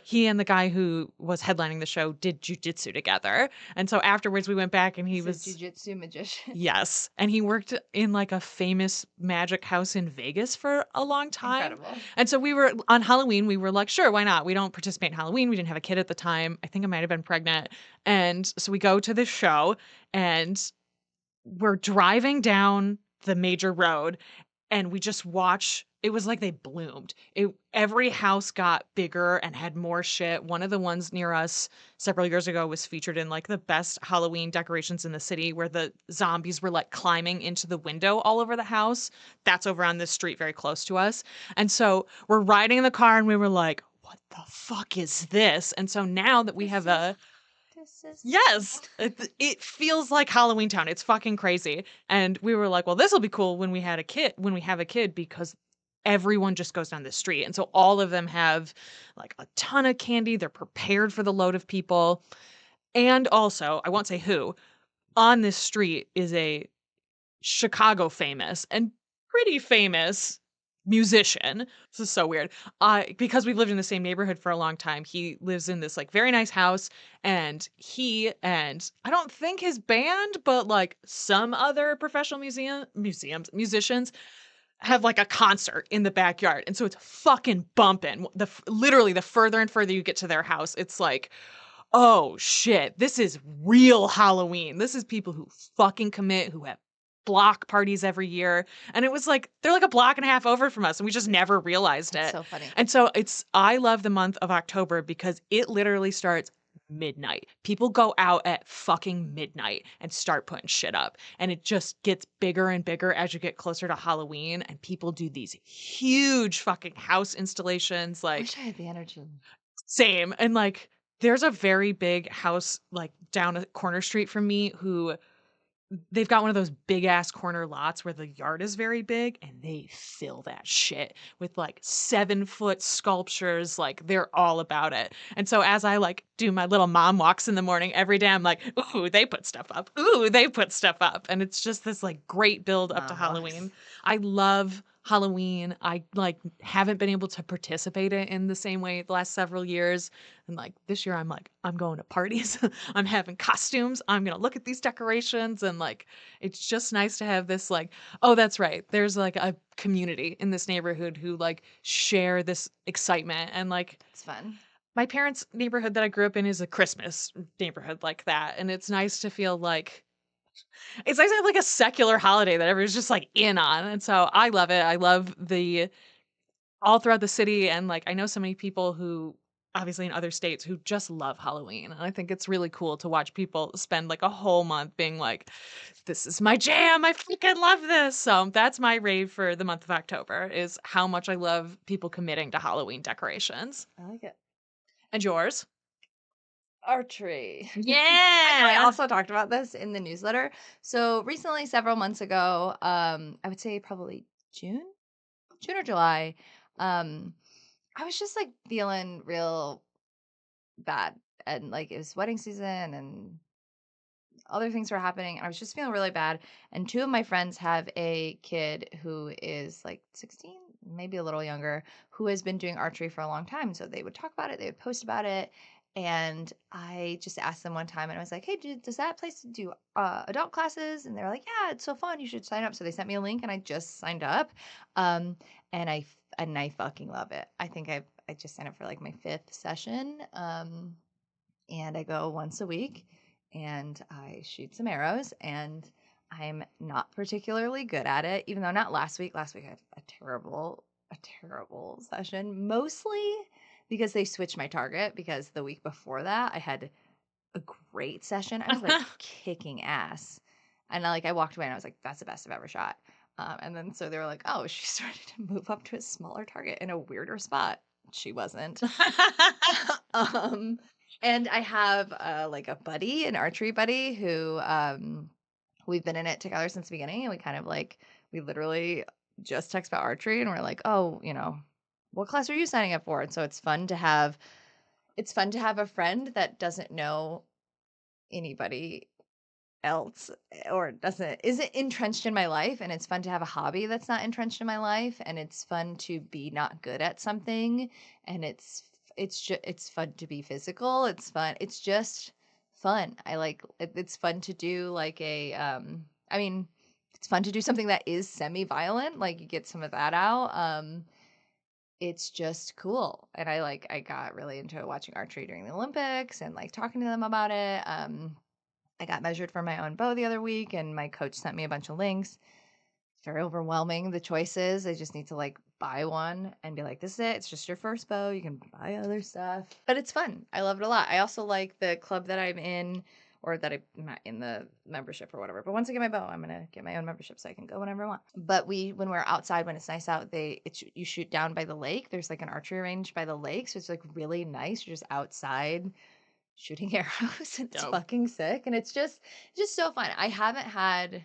he and the guy who was headlining the show did jujitsu together. And so afterwards we went back and he He's a was jujitsu magician. yes, and he worked in like a famous magic house in Vegas for a long time. Incredible. And so we were on Halloween, we were like, sure, why not? We don't participate in Halloween. We didn't have a kid at the time. I think I might have been pregnant. And so we go to this show and we're driving down the major road and we just watch it was like they bloomed. Every house got bigger and had more shit. One of the ones near us several years ago was featured in like the best Halloween decorations in the city where the zombies were like climbing into the window all over the house. That's over on this street very close to us. And so we're riding in the car and we were like, what the fuck is this? And so now that we have This is yes, it feels like Halloween Town. It's fucking crazy. And we were like, well, this will be cool when we have a kid because everyone just goes down the street. And so all of them have like a ton of candy. They're prepared for the load of people. And also, I won't say who, on this street is a Chicago famous and pretty famous musician. This is so weird. Because we've lived in the same neighborhood for a long time, he lives in this like very nice house and he and I don't think his band, but like some other professional musicians have like a concert in the backyard. And so it's fucking bumping. Literally the further and further you get to their house, it's like, oh shit, this is real Halloween. This is people who fucking commit, who have block parties every year. And it was like, they're like a block and a half over from us and we just never realized That's it. so funny. And so I love the month of October because it literally starts midnight. People go out at fucking midnight and start putting shit up. And it just gets bigger and bigger as you get closer to Halloween. And people do these huge fucking house installations. I Like, wish I had the energy. same. And like, there's a very big house like down a corner street from me who they've got one of those big ass corner lots where the yard is very big and they fill that shit with like 7-foot sculptures. Like they're all about it. And so as I like do my little mom walks in the morning every day, I'm like, ooh, they put stuff up. Ooh, they put stuff up. And it's just this like great build up to Mom walks. Halloween. I love Halloween. I like haven't been able to participate in the same way the last several years. And like this year I'm like, I'm going to parties. I'm having costumes. I'm going to look at these decorations and like it's just nice to have this like, oh, that's right. There's like a community in this neighborhood who like share this excitement and like It's fun. my parents' neighborhood that I grew up in is a Christmas neighborhood like that. And it's nice to feel like it's nice to have like a secular holiday that everyone's just like in on. And so I love it. I love the all throughout the city. And like I know so many people who obviously in other states who just love Halloween. And I think it's really cool to watch people spend like a whole month being like, this is my jam. I freaking love this. So that's my rave for the month of October is how much I love people committing to Halloween decorations. I like it. And yours? Archery. I know I Yeah. also talked about this in the newsletter. So recently, several months ago, I would say probably June, June or July, um, I was just like feeling real bad. And like it was wedding season and other things were happening. And I was just feeling really bad. And two of my friends have a kid who is like 16, maybe a little younger, who has been doing archery for a long time. So they would talk about it, they would post about it. And I just asked them one time and I was like, hey, does that place do adult classes? And they're like, yeah, it's so fun. You should sign up. So they sent me a link and I just signed up. Um, and I fucking love it. I think I just signed up for like my fifth session. And I go once a week and I shoot some arrows and I'm not particularly good at it, even though not last week. Last week I had a terrible session, mostly because they switched my target because the week before that I had a great session. I was like kicking ass. And I walked away and I was like, that's the best I've ever shot. And then so they were like, oh, she started to move up to a smaller target in a weirder spot. She wasn't. um, and I have like a buddy, an archery buddy who we've been in it together since the beginning, and we kind of like we literally just text about archery, and we're like, oh, what class are you signing up for? And so it's fun to have a friend that doesn't know anybody else or isn't entrenched in my life, and it's fun to have a hobby that's not entrenched in my life, and it's fun to be not good at something, and it's fun to be physical. It's just fun. It's fun to do like a I mean it's fun to do something that is semi-violent, like you get some of that out. It's just cool, and I got really into watching archery during the Olympics and like talking to them about it. I got measured for my own bow the other week, and my coach sent me a bunch of links. It's very overwhelming, the choices. I just need to like buy one and be like, this is it. It's just your first bow. You can buy other stuff. But it's fun. I love it a lot. I also like the club that I'm in, or that I'm not in the membership or whatever. But once I get my bow, I'm gonna get my own membership so I can go whenever I want. But when we're outside, when it's nice out, you shoot down by the lake. There's like an archery range by the lake, so it's like really nice. You're just outside shooting arrows. And it's Dope. fucking sick, and it's just so fun. I haven't had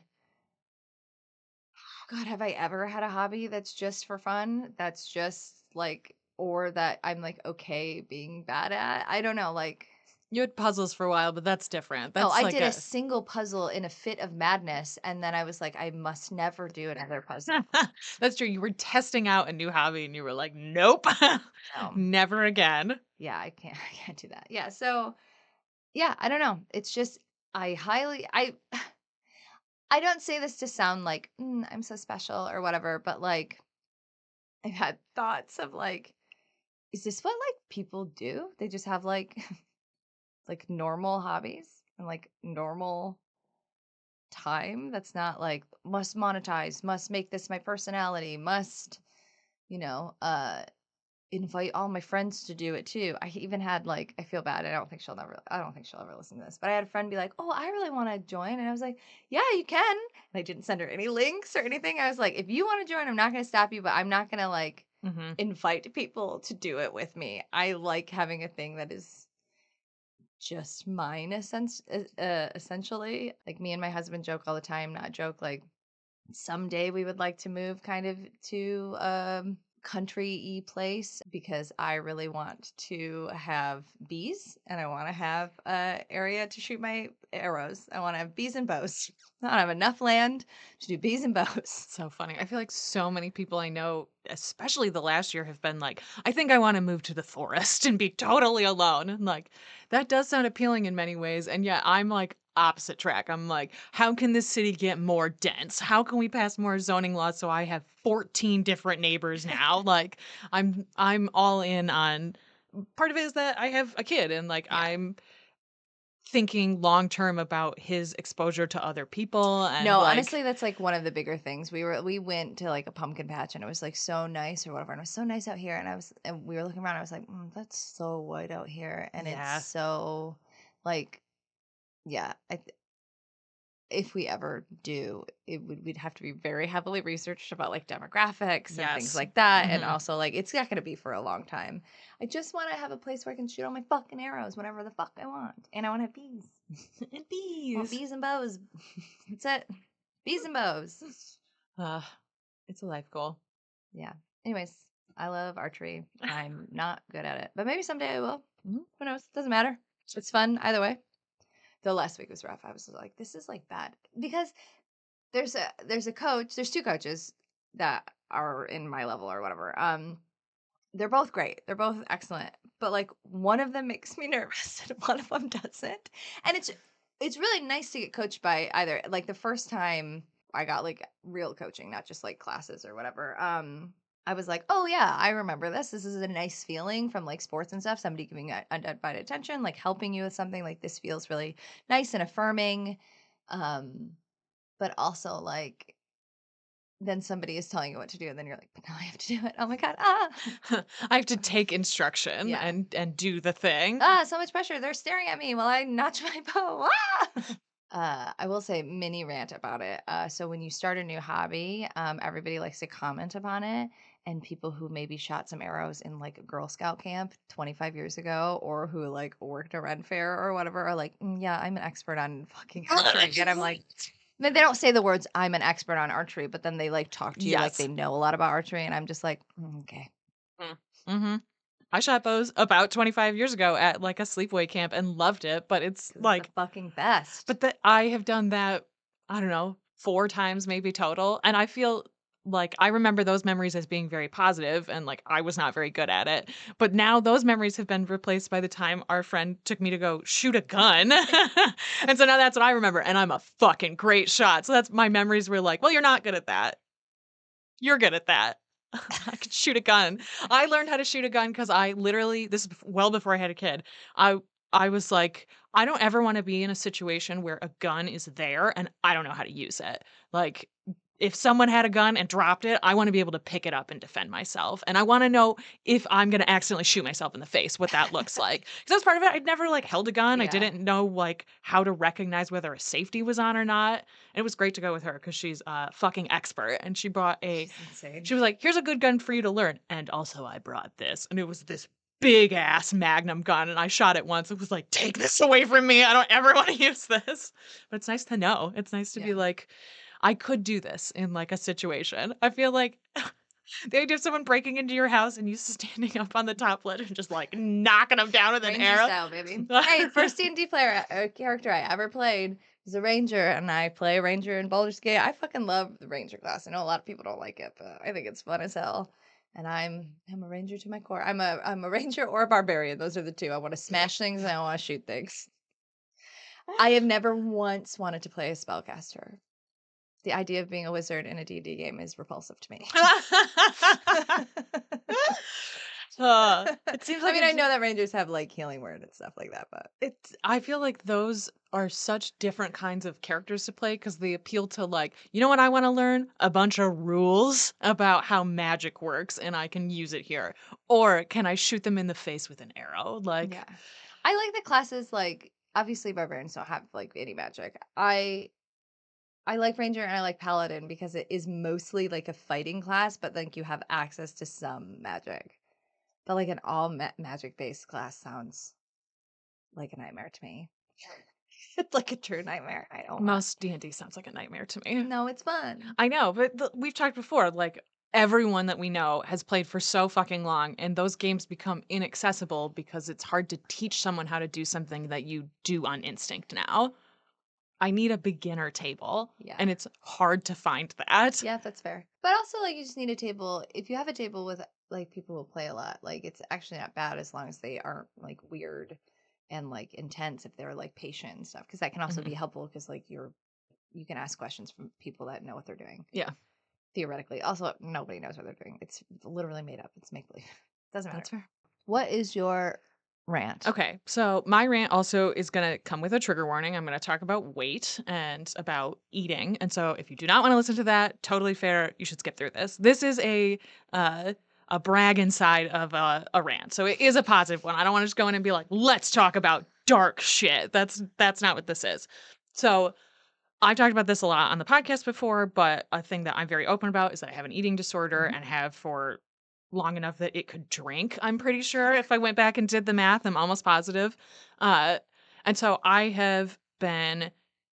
God, have I ever had a hobby that's just for fun? That's just like or that I'm like okay being bad at? I don't know, like You had puzzles for a while, but that's different. no, That's I like did a a single puzzle in a fit of madness, and then I was like, I must never do another puzzle. that's true. You were testing out a new hobby and you were like, nope, No. never again. Yeah, I can't I can't do that. Yeah, so yeah, I don't know. It's just I highly I don't say this to sound like I'm so special or whatever, but like I've had thoughts of like, is this what like people do? They just have like like normal hobbies and like normal time that's not like must monetize, must make this my personality, must, you know, invite all my friends to do it too. I even had like I feel bad. I don't think she'll ever listen to this. But I had a friend be like, "Oh, I really want to join." And I was like, "Yeah, you can." And I didn't send her any links or anything. I was like, "If you want to join, I'm not going to stop you, but I'm not going to like Hmm. invite people to do it with me. I like having a thing that is just mine essentially. Like me and my husband joke all the time, not joke like someday we would like to move kind of to country-y place because I really want to have bees and I want to have a area to shoot my arrows. I want to have bees and bows. I don't have enough land to do bees and bows. So funny. I feel like so many people I know, especially the last year, have been like, I think I want to move to the forest and be totally alone. And like, that does sound appealing in many ways. And yet I'm like opposite track. I'm like, how can this city get more dense? How can we pass more zoning laws so I have 14 different neighbors now? Like, I'm all in on part of it is that I have a kid and like Yeah. thinking long term about his exposure to other people and No, like honestly, that's, like, one of the bigger things. We went to, like, a pumpkin patch, and it was, like, so nice or whatever, and it was so nice out here, and we were looking around, I was like, that's so white out here," and it's yeah. so, like yeah, if we ever do, we'd have to be very heavily researched about, like, demographics and things Yes. like that, and Mhm. also, like, it's not gonna be for a long time. I just wanna have a place where I can shoot all my fucking arrows whenever the fuck I want, and I wanna have bees. And I want bees. bees and bows. That's it. Bees and bows. Uh, it's a life goal. Yeah. Anyways, I love archery. I'm not good at it, but maybe someday I will. Who knows? Doesn't matter. It's fun either way. The last week was rough. I was like, this is like bad because there's a coach. There's two coaches that are in my level or whatever. They're both great. They're both excellent, but like one of them makes me nervous and one of them doesn't. And it's really nice to get coached by either. Like the first time I got like real coaching, not just like classes or whatever. I was like, "Oh yeah, I remember this. This is a nice feeling from like sports and stuff. Somebody giving undivided attention, like helping you with something like this feels really nice and affirming." Um, but also like then somebody is telling you what to do, and then you're like, "But now I have to do it. Oh my god, ah." I have to take instruction Yeah. and do the thing. Ah, so much pressure. They're staring at me while I notch my bow. Ah! I will say mini rant about it. So when you start a new hobby, everybody likes to comment upon it, and people who maybe shot some arrows in like a Girl Scout camp 25 years ago, or who like worked a Ren fair or whatever, are like, yeah, I'm an expert on fucking archery, and I'm like, they don't say the words "I'm an expert on archery," but then they like talk to you like they Yes. know a lot about archery, and I'm just like, okay, Mm-hmm. I shot bows about 25 years ago at like a sleepaway camp and loved it, but it's 'cause it's the like, fucking best. but that I have done that, I don't know, 4 times maybe total, and I feel like I remember those memories as being very positive and, like, I was not very good at it, but now those memories have been replaced by the time our friend took me to go shoot a gun, and so now that's what I remember, and I'm a fucking great shot, so that's my memories were like, "Well, you're not good at that. You're good at that." I could shoot a gun. I learned how to shoot a gun because I literally this is well before I had a kid. I I was like, I don't ever want to be in a situation where a gun is there and I don't know how to use it. Like if someone had a gun and dropped it, I want to be able to pick it up and defend myself. And I want to know if I'm going to accidentally shoot myself in the face, what that looks like. Because that's part of it. I'd never like held a gun. I Yeah, didn't know like how to recognize whether a safety was on or not. And it was great to go with her because she's a fucking expert. And she brought a she's insane. she was like, "Here's a good gun for you to learn." And also I brought this, and it was this big ass magnum gun, and I shot it once. It was like, "Take this away from me. I don't ever want to use this." But it's nice to know. It's nice to be Yeah. like, I could do this in like a situation. I feel like the idea of someone breaking into your house and you standing up on the top ledge and just like knocking them down with an Ranger arrow. style, baby. Hey, first D&D player character I ever played was a ranger, and I play a ranger in Baldur's Gate. I fucking love the ranger class. I know a lot of people don't like it, but I think it's fun as hell. And I'm a ranger to my core. I'm a ranger or a barbarian. Those are the two. I want to smash things and I want to shoot things. I have never once wanted to play a spellcaster. The idea of being a wizard in a D&D game is repulsive to me. It seems I like mean, I it's know that rangers have like healing word and stuff like that, but I feel like those are such different kinds of characters to play because they appeal to like, you know what I want to learn? A bunch of rules about how magic works and I can use it here. Or can I shoot them in the face with an arrow? yeah. Like, I like the classes like obviously barbarians don't have like any magic. I like ranger and I like paladin because it is mostly like a fighting class, but like you have access to some magic. But like an all magic based class sounds like a nightmare to me. It's like a true nightmare. I don't want. most D&D sounds like a nightmare to me. No, it's fun. I know, but we've talked before, like everyone that we know has played for so fucking long and those games become inaccessible because it's hard to teach someone how to do something that you do on instinct now. I need a beginner table, Yeah. and it's hard to find that. Yeah, that's fair. But also, like, you just need a table. If you have a table with like people who play a lot, like it's actually not bad as long as they aren't like weird and like intense. If they're like patient and stuff, because that can also be Mhm. helpful. Because like you can ask questions from people that know what they're doing Yeah, theoretically. Also, nobody knows what they're doing. It's literally made up. It's make believe. Doesn't matter. that's fair. What is your rant. Okay, so my rant also is going to come with a trigger warning. I'm going to talk about weight and about eating. And so if you do not want to listen to that, totally fair. You should skip through this. This is uh, a brag inside of a rant. So it is a positive one. I don't want to just go in and be like, let's talk about dark shit. That's not what this is. So I've talked about this a lot on the podcast before, but a thing that I'm very open about is that I have an eating disorder Mhm. and have for long enough that it could drink. I'm pretty sure if I went back and did the math, I'm almost positive. Uh, and so I have been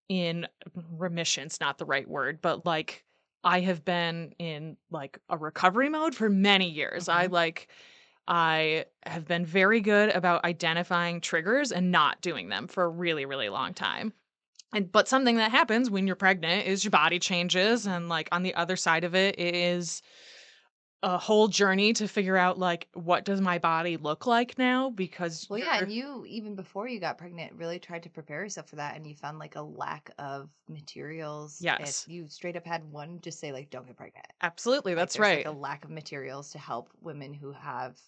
in remission's not the right word, but like I have been in like a recovery mode for many years. Mhm. I have been very good about identifying triggers and not doing them for a really, really long time. And but something that happens when you're pregnant is your body changes, and like on the other side of it is a whole journey to figure out like what does my body look like now because Well, yeah, and you're you even before you got pregnant really tried to prepare yourself for that, and you found like a lack of materials. And yes, you straight up had one just say like, "Don't get pregnant." absolutely, Like that's there's like right. a lack of materials to help women who have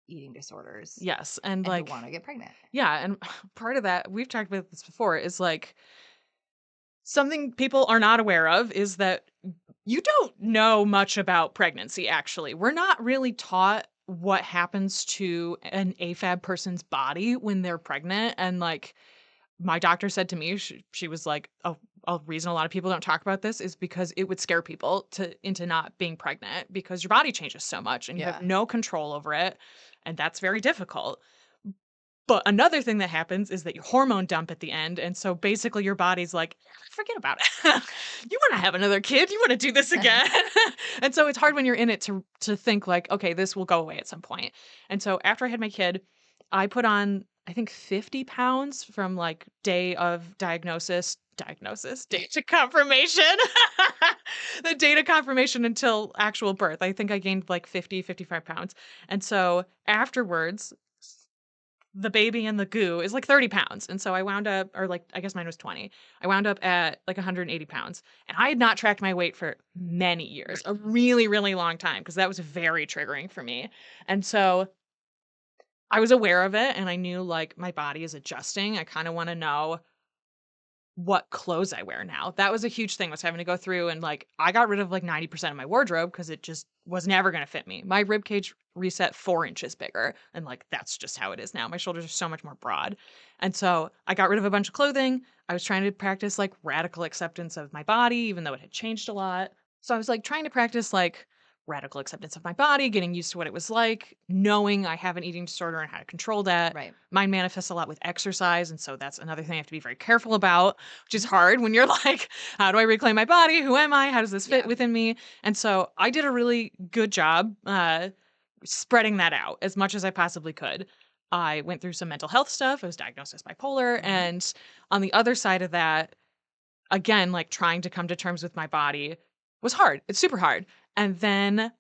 eating disorders Yes, and and who like want to get pregnant. yeah, and part of that we've talked about this before is like something people are not aware of is that you don't know much about pregnancy, actually. We're not really taught what happens to an AFAB person's body when they're pregnant. And like my doctor said to me, she was like, oh, a reason a lot of people don't talk about this is because it would scare people to into not being pregnant because your body changes so much and you have Yeah. no control over it. And that's very difficult. But another thing that happens is that you hormone dump at the end, and so basically your body's like, "Forget about it. You wanna have another kid, you wanna do this again." And so it's hard when you're in it to think like, "Okay, this will go away at some point." And so after I had my kid, I put on, I think 50 pounds from, like, day of day to confirmation. The date of confirmation until actual birth. I think I gained, like, 55 pounds. And so afterwards the baby and the goo is like 30 pounds. And so I wound up, or like, I guess mine was 20. I wound up at like 180 pounds. And I had not tracked my weight for many years, a really, really long time, because that was very triggering for me. And so I was aware of it and I knew like my body is adjusting. I kind of want to know what clothes I wear now. That was a huge thing, was having to go through and like I got rid of like 90% of my wardrobe because it just was never gonna fit me. My rib cage reset 4 inches bigger. And like that's just how it is now. My shoulders are so much more broad. And so I got rid of a bunch of clothing. I was trying to practice like radical acceptance of my body, even though it had changed a lot. So I was like trying to practice like radical acceptance of my body, getting used to what it was like, knowing I have an eating disorder and how to control that. Right. Mine manifests a lot with exercise, and so that's another thing I have to be very careful about, which is Mhm. hard when you're like, how do I reclaim my body? Who am I? How does this fit Yeah. within me? And so I did a really good job spreading that out as much as I possibly could. I went through some mental health stuff. I was diagnosed as bipolar. Mhm. And on the other side of that, again, like trying to come to terms with my body was hard. It's super hard. And then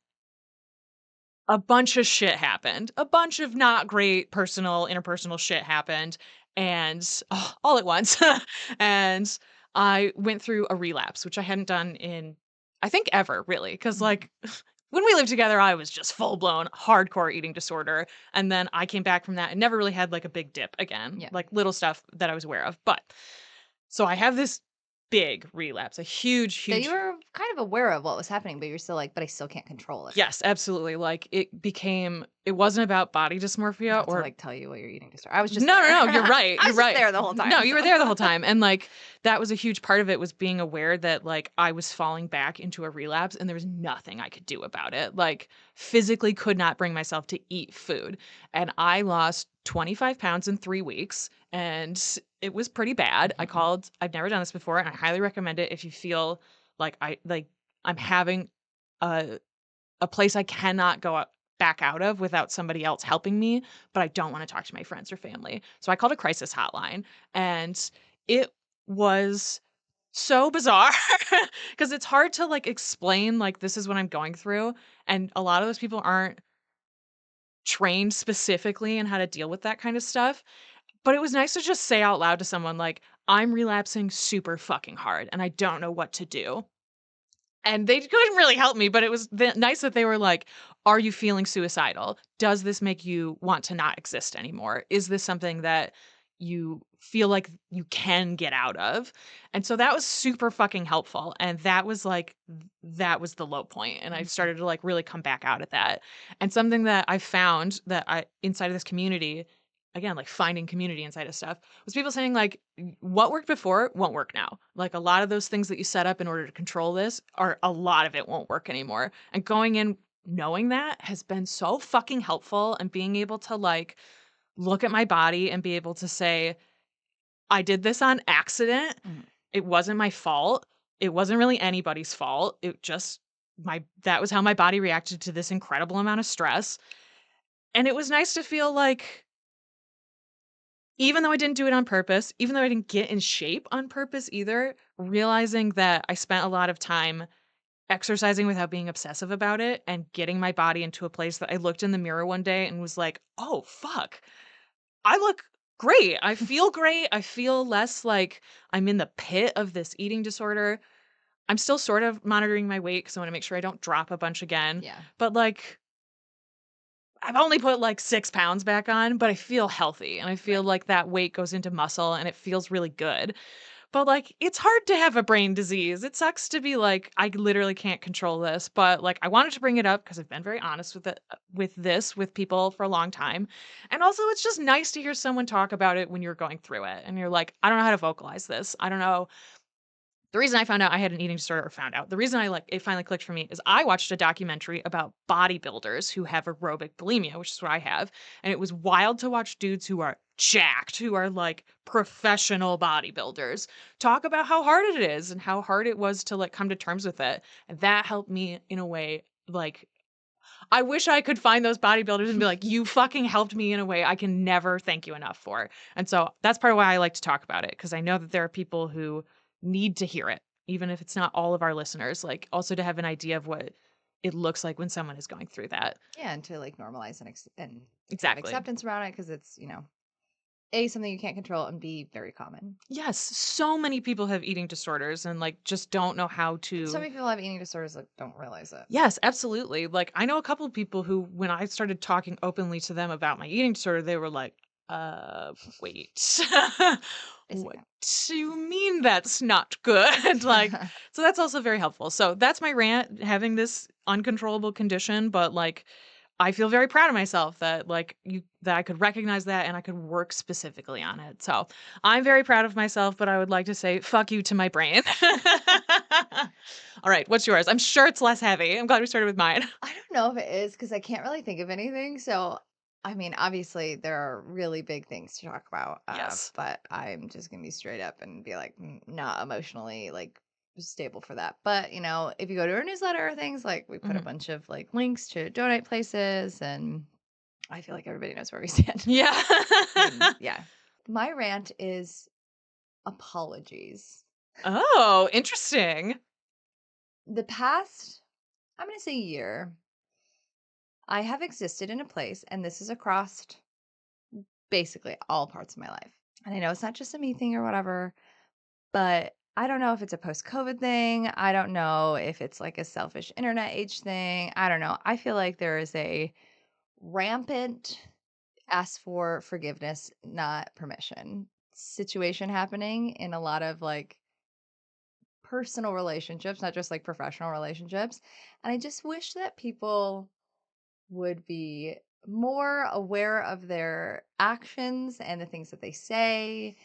a bunch of shit happened. A bunch of not great personal, interpersonal shit happened, and all at once. And I went through a relapse, which I hadn't done in, I think, ever really. Because, Mhm. like, when we lived together, I was just full blown hardcore eating disorder. And then I came back from that and never really had like a big dip again, Yeah. like little stuff that I was aware of. But so I have this big relapse, a huge, That you huge. were kind of aware of what was happening, but you're still like, but I still can't control it. Yes, absolutely. Like it wasn't about body dysmorphia Not to or like tell you what your eating disorder. I was just no, no, there. no, you're right, I you're was just right. there the whole No, time. you So were there the whole time, and, like, that was a huge part of it was being aware that, like, I was falling back into a relapse and there was nothing I could do about it, like, physically could not bring myself to eat food, and I lost 25 pounds in 3 weeks, and it was pretty bad. Mhm. I've never done this before, and I highly recommend it if you feel I'm having a place I cannot go out back out of without somebody else helping me, but I don't wanna talk to my friends or family. So I called a crisis hotline, and it was so bizarre because it's hard to, like, explain, like, "This is what I'm going through," and a lot of those people aren't trained specifically in how to deal with that kind of stuff, but it was nice to just say out loud to someone, like, "I'm relapsing super fucking hard, and I don't know what to do." And they couldn't really help me, but it was nice that they were like, "Are you feeling suicidal? Does this make you want to not exist anymore? Is this something that you feel like you can get out of?" And so that was super fucking helpful, and that was like that was the low point, and I Mhm. started to, like, really come back out of that. And something that I found that I inside of this community, again, like, finding community inside of stuff, was people saying, like, what worked before won't work now. Like, a lot of those things that you set up in order to control this are a lot of it won't work anymore. And going in knowing that has been so fucking helpful, and being able to, like, look at my body and be able to say, "I did this on accident. Mhm. It wasn't my fault. It wasn't really anybody's fault. It just my that was how my body reacted to this incredible amount of stress." And it was nice to feel like even though I didn't do it on purpose, even though I didn't get in shape on purpose either, realizing that I spent a lot of time exercising without being obsessive about it and getting my body into a place that I looked in the mirror one day and was like, "Oh, fuck. I look great. I feel great. I feel less like I'm in the pit of this eating disorder." I'm still sort of monitoring my weight because I want to make sure I don't drop a bunch again. Yeah. But like, I've only put like 6 pounds back on, but I feel healthy and I feel Right. like that weight goes into muscle and it feels really good. But, like, it's hard to have a brain disease. It sucks to be like, I literally can't control this, but, like, I wanted to bring it up because I've been very honest with it with people for a long time. And also, it's just nice to hear someone talk about it when you're going through it, and you're like, "I don't know how to vocalize this. I don't know." The reason I found out I had an eating disorder, or found out, the reason I, like, it finally clicked for me is I watched a documentary about bodybuilders who have aerobic bulimia, which is what I have, and it was wild to watch dudes who are jacked, who are, like, professional bodybuilders, talk about how hard it is and how hard it was to, like, come to terms with it, and that helped me in a way, like, I wish I could find those bodybuilders and be like, "You fucking helped me in a way I can never thank you enough for." And so that's part of why I like to talk about it, because I know that there are people who need to hear it, even if it's not all of our listeners, like, also to have an idea of what it looks like when someone is going through that. Yeah, and to like normalize and have Exactly. acceptance around it because it's, A, something you can't control, and B, very common. Yes, so many people have eating disorders and, like, just don't know how And so to. many people have eating disorders that don't realize it. Yes, absolutely. Like, I know a couple of people who, when I started talking openly to them about my eating disorder, they were like, wait, Is it what do you mean that's not good?" Like, no? so that's also very helpful. So that's my rant, having this uncontrollable condition, but like, I feel very proud of myself that that I could recognize that and I could work specifically on it. So I'm very proud of myself, but I would like to say fuck you to my brain. All right, what's yours? I'm sure it's less heavy. I'm glad we started with mine. I don't know if it is because I can't really think of anything. So, I mean, obviously, there are really big things to talk about, Yes. but I'm just gonna be straight up and be like, not emotionally like stable for that. But if you go to our newsletter or things like, we put a Mhm. bunch of like links to donate places, and I feel like everybody knows where we stand. Yeah. I mean, yeah. My rant is apologies. Oh, interesting. The past, I'm gonna say year, I have existed in a place, and this is across basically all parts of my life. And I know it's not just a me thing or whatever, but I don't know if it's a post COVID thing. I don't know if it's like a selfish internet age thing. I don't know. I feel like there is a rampant ask for forgiveness, not permission situation happening in a lot of like personal relationships, not just like professional relationships. And I just wish that people would be more aware of their actions and the things that they say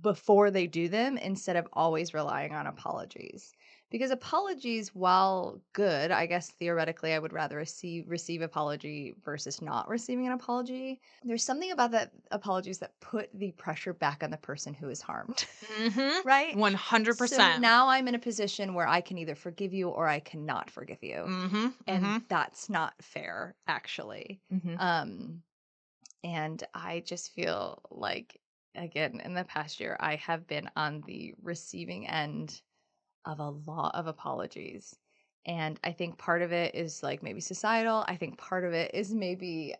before they do them instead of always relying on apologies. Because apologies, while good, I guess theoretically I would rather receive apology versus not receiving an apology. There's something about that apologies that put the pressure back on the person who is harmed. Mhm. Right? So 100%. now I'm in a position where I can either forgive you or I cannot forgive you. Mhm. And Mhm. that's not fair, actually. Mhm. Um, and I just feel like, again, in the past year, I have been on the receiving end of a lot of apologies. And I think part of it is like maybe societal. I think part of it is maybe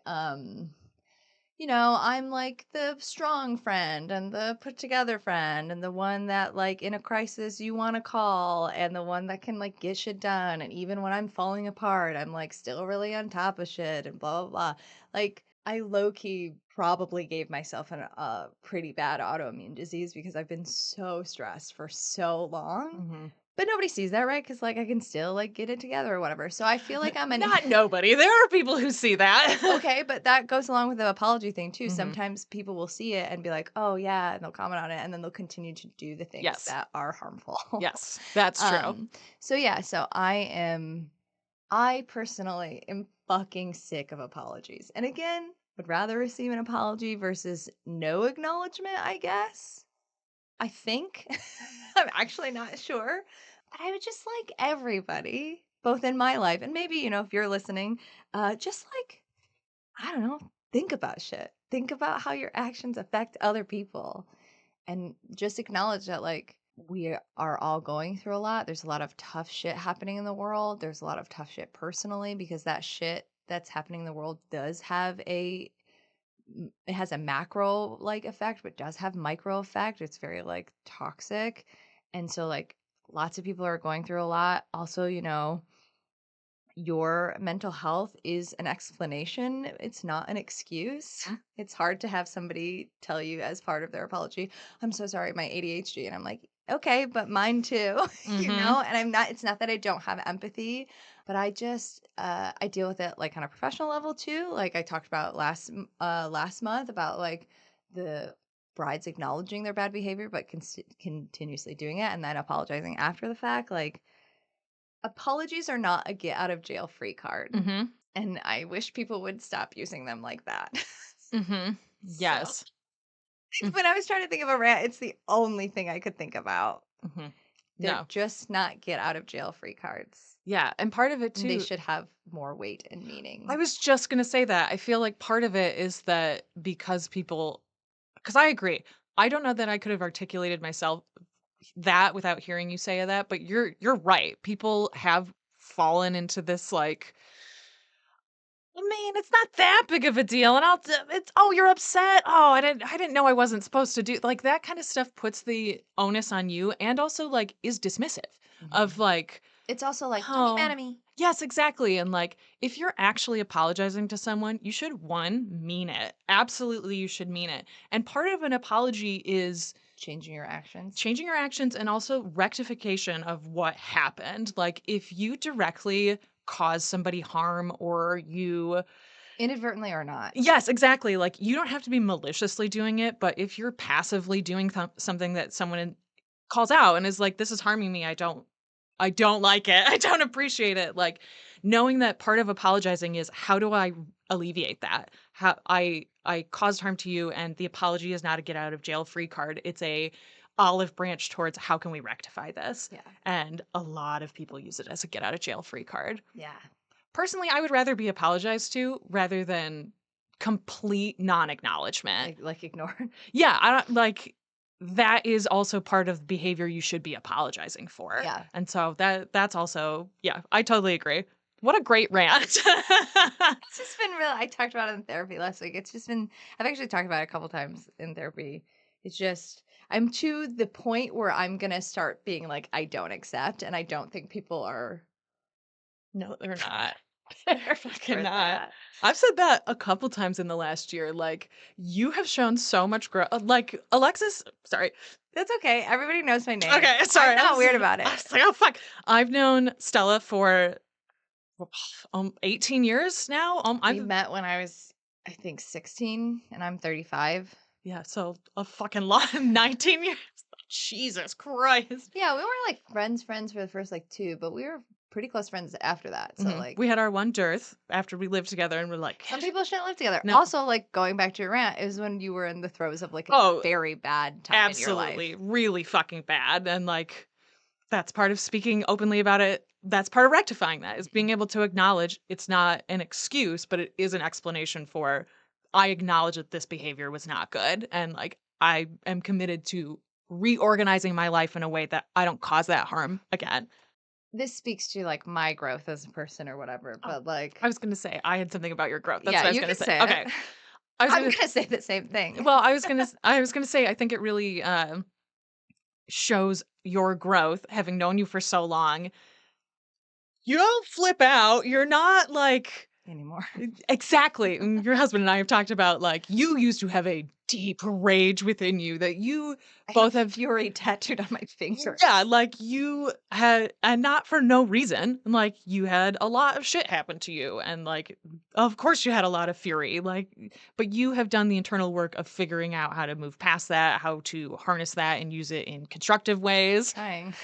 I'm like the strong friend and the put together friend and the one that like in a crisis you want to call and the one that can like get shit done. And even when I'm falling apart, I'm like still really on top of shit and blah, blah, blah. Like I low key probably gave myself a pretty bad autoimmune disease because I've been so stressed for so long. Mhm. But nobody sees that, right? Because like I can still like get it together or whatever. So I feel like I'm an Not nobody. There are people who see that. Okay, but that goes along with the apology thing too. Mhm. Sometimes people will see it and be like, "Oh yeah," and they'll comment on it, and then they'll continue to do the things Yes. that are harmful. Yes. That's true. um, so yeah, so I personally am fucking sick of apologies. And again, would rather receive an apology versus no acknowledgement, I guess. I think. I'm actually not sure. But I would just like everybody, both in my life and maybe, if you're listening, just like I don't know, think about shit. Think about how your actions affect other people and just acknowledge that, like, we are all going through a lot. There's a lot of tough shit happening in the world. There's a lot of tough shit personally because that shit that's happening in the world does have it has a macro like effect, but does have micro effect. It's very like toxic. And so, like, lots of people are going through a lot. Also, your mental health is an explanation. It's not an excuse. Mhm. It's hard to have somebody tell you as part of their apology, I'm so sorry, my ADHD. And I'm like, okay, but mine too, Mhm. And it's not that I don't have empathy, but I deal with it like on a professional level too. Like I talked about last month about like the brides acknowledging their bad behavior, but continuously doing it and then apologizing after the fact. Like, apologies are not a get out of jail free card, Mhm. and I wish people would stop using them like that. Mhm. So, Yes. Mm. when I was trying to think of a rant, it's the only thing I could think about. Mhm. They're No. just not get out of jail free cards. Yeah, and part of it And they too, should have more weight and I meaning. was just gonna say that. I feel like part of it is that because I agree. I don't know that I could have articulated myself that without hearing you say that, but you're right. People have fallen into this like, I mean, it's not that big of a deal, and it's, oh, you're upset. Oh, I didn't know I wasn't supposed to do like that kind of stuff puts the onus on you, and also like is dismissive of Mhm. like, It's also like, don't get mad oh, at me. yes, exactly. And like, if you're actually apologizing to someone, you should one, mean it. Absolutely, you should mean it. And part of an apology is Changing your actions, changing your actions and also rectification of what happened. Like, if you directly cause somebody harm or you, inadvertently or not. yes, exactly. Like, you don't have to be maliciously doing it, but if you're passively doing something that someone calls out and is like, "This is harming me. I don't like it. I don't appreciate it." Like, knowing that part of apologizing is how do I alleviate that? How I caused harm to you and the apology is not a get out of jail free card. It's a olive branch towards how can we rectify this? Yeah. And a lot of people use it as a get out of jail free card. Yeah. Personally, I would rather be apologized to rather than complete non-acknowledgement. Like ignore. Yeah, I don't like that is also part of behavior you should be apologizing for. Yeah. And so that's also, yeah, I totally agree. What a great rant. It's just been real. I talked about it in therapy last week. It's just been, I've actually talked about it a couple times in therapy. It's just, I'm to the point where I'm going to start being like, I don't accept. And I don't think people are No, they're not. They're prepared fucking for not. that. I've said that a couple times in the last year. Like, you have shown so much growth. Like, Alexis, sorry. That's okay. Everybody knows my name. Okay, I'm sorry. not weird about I it. was like, oh, fuck. I've known Stella for 18 years now. We I've met when I was, I think, 16 and I'm 35. Yeah, so a fucking lot 19 years. Jesus Christ. Yeah, we weren't like friends for the first like two, but we were pretty close friends after that. So Mhm. We like had our one dearth after we lived together and we're like, some people shouldn't live together. no. Also, like going back to your rant, is when you were in the throes of like a Oh, very bad time in your absolutely. life. Really fucking bad. And like, that's part of speaking openly about it. That's part of rectifying that is being able to acknowledge it's not an excuse, but it is an explanation for I acknowledge that this behavior was not good. And like, I am committed to reorganizing my life in a way that I don't cause that harm again. This speaks to like my growth as a person or whatever, Oh, but like, I was gonna say, I had something about your growth. That's yeah, what I was you gonna can say. say Okay. it. I was I'm gonna gonna say the same thing. well, I was gonna say I think it really, shows your growth, having known you for so long. You don't flip out, you're not, like Anymore. exactly, and your husband and I have talked about, like, you used to have a deep rage within you that you I both have have. fury tattooed on my finger. Yeah, like you had, and not for no reason. Like you had a lot of shit happen to you, and like, of course, you had a lot of fury. Like, but you have done the internal work of figuring out how to move past that, how to harness that, and use it in constructive ways. Trying.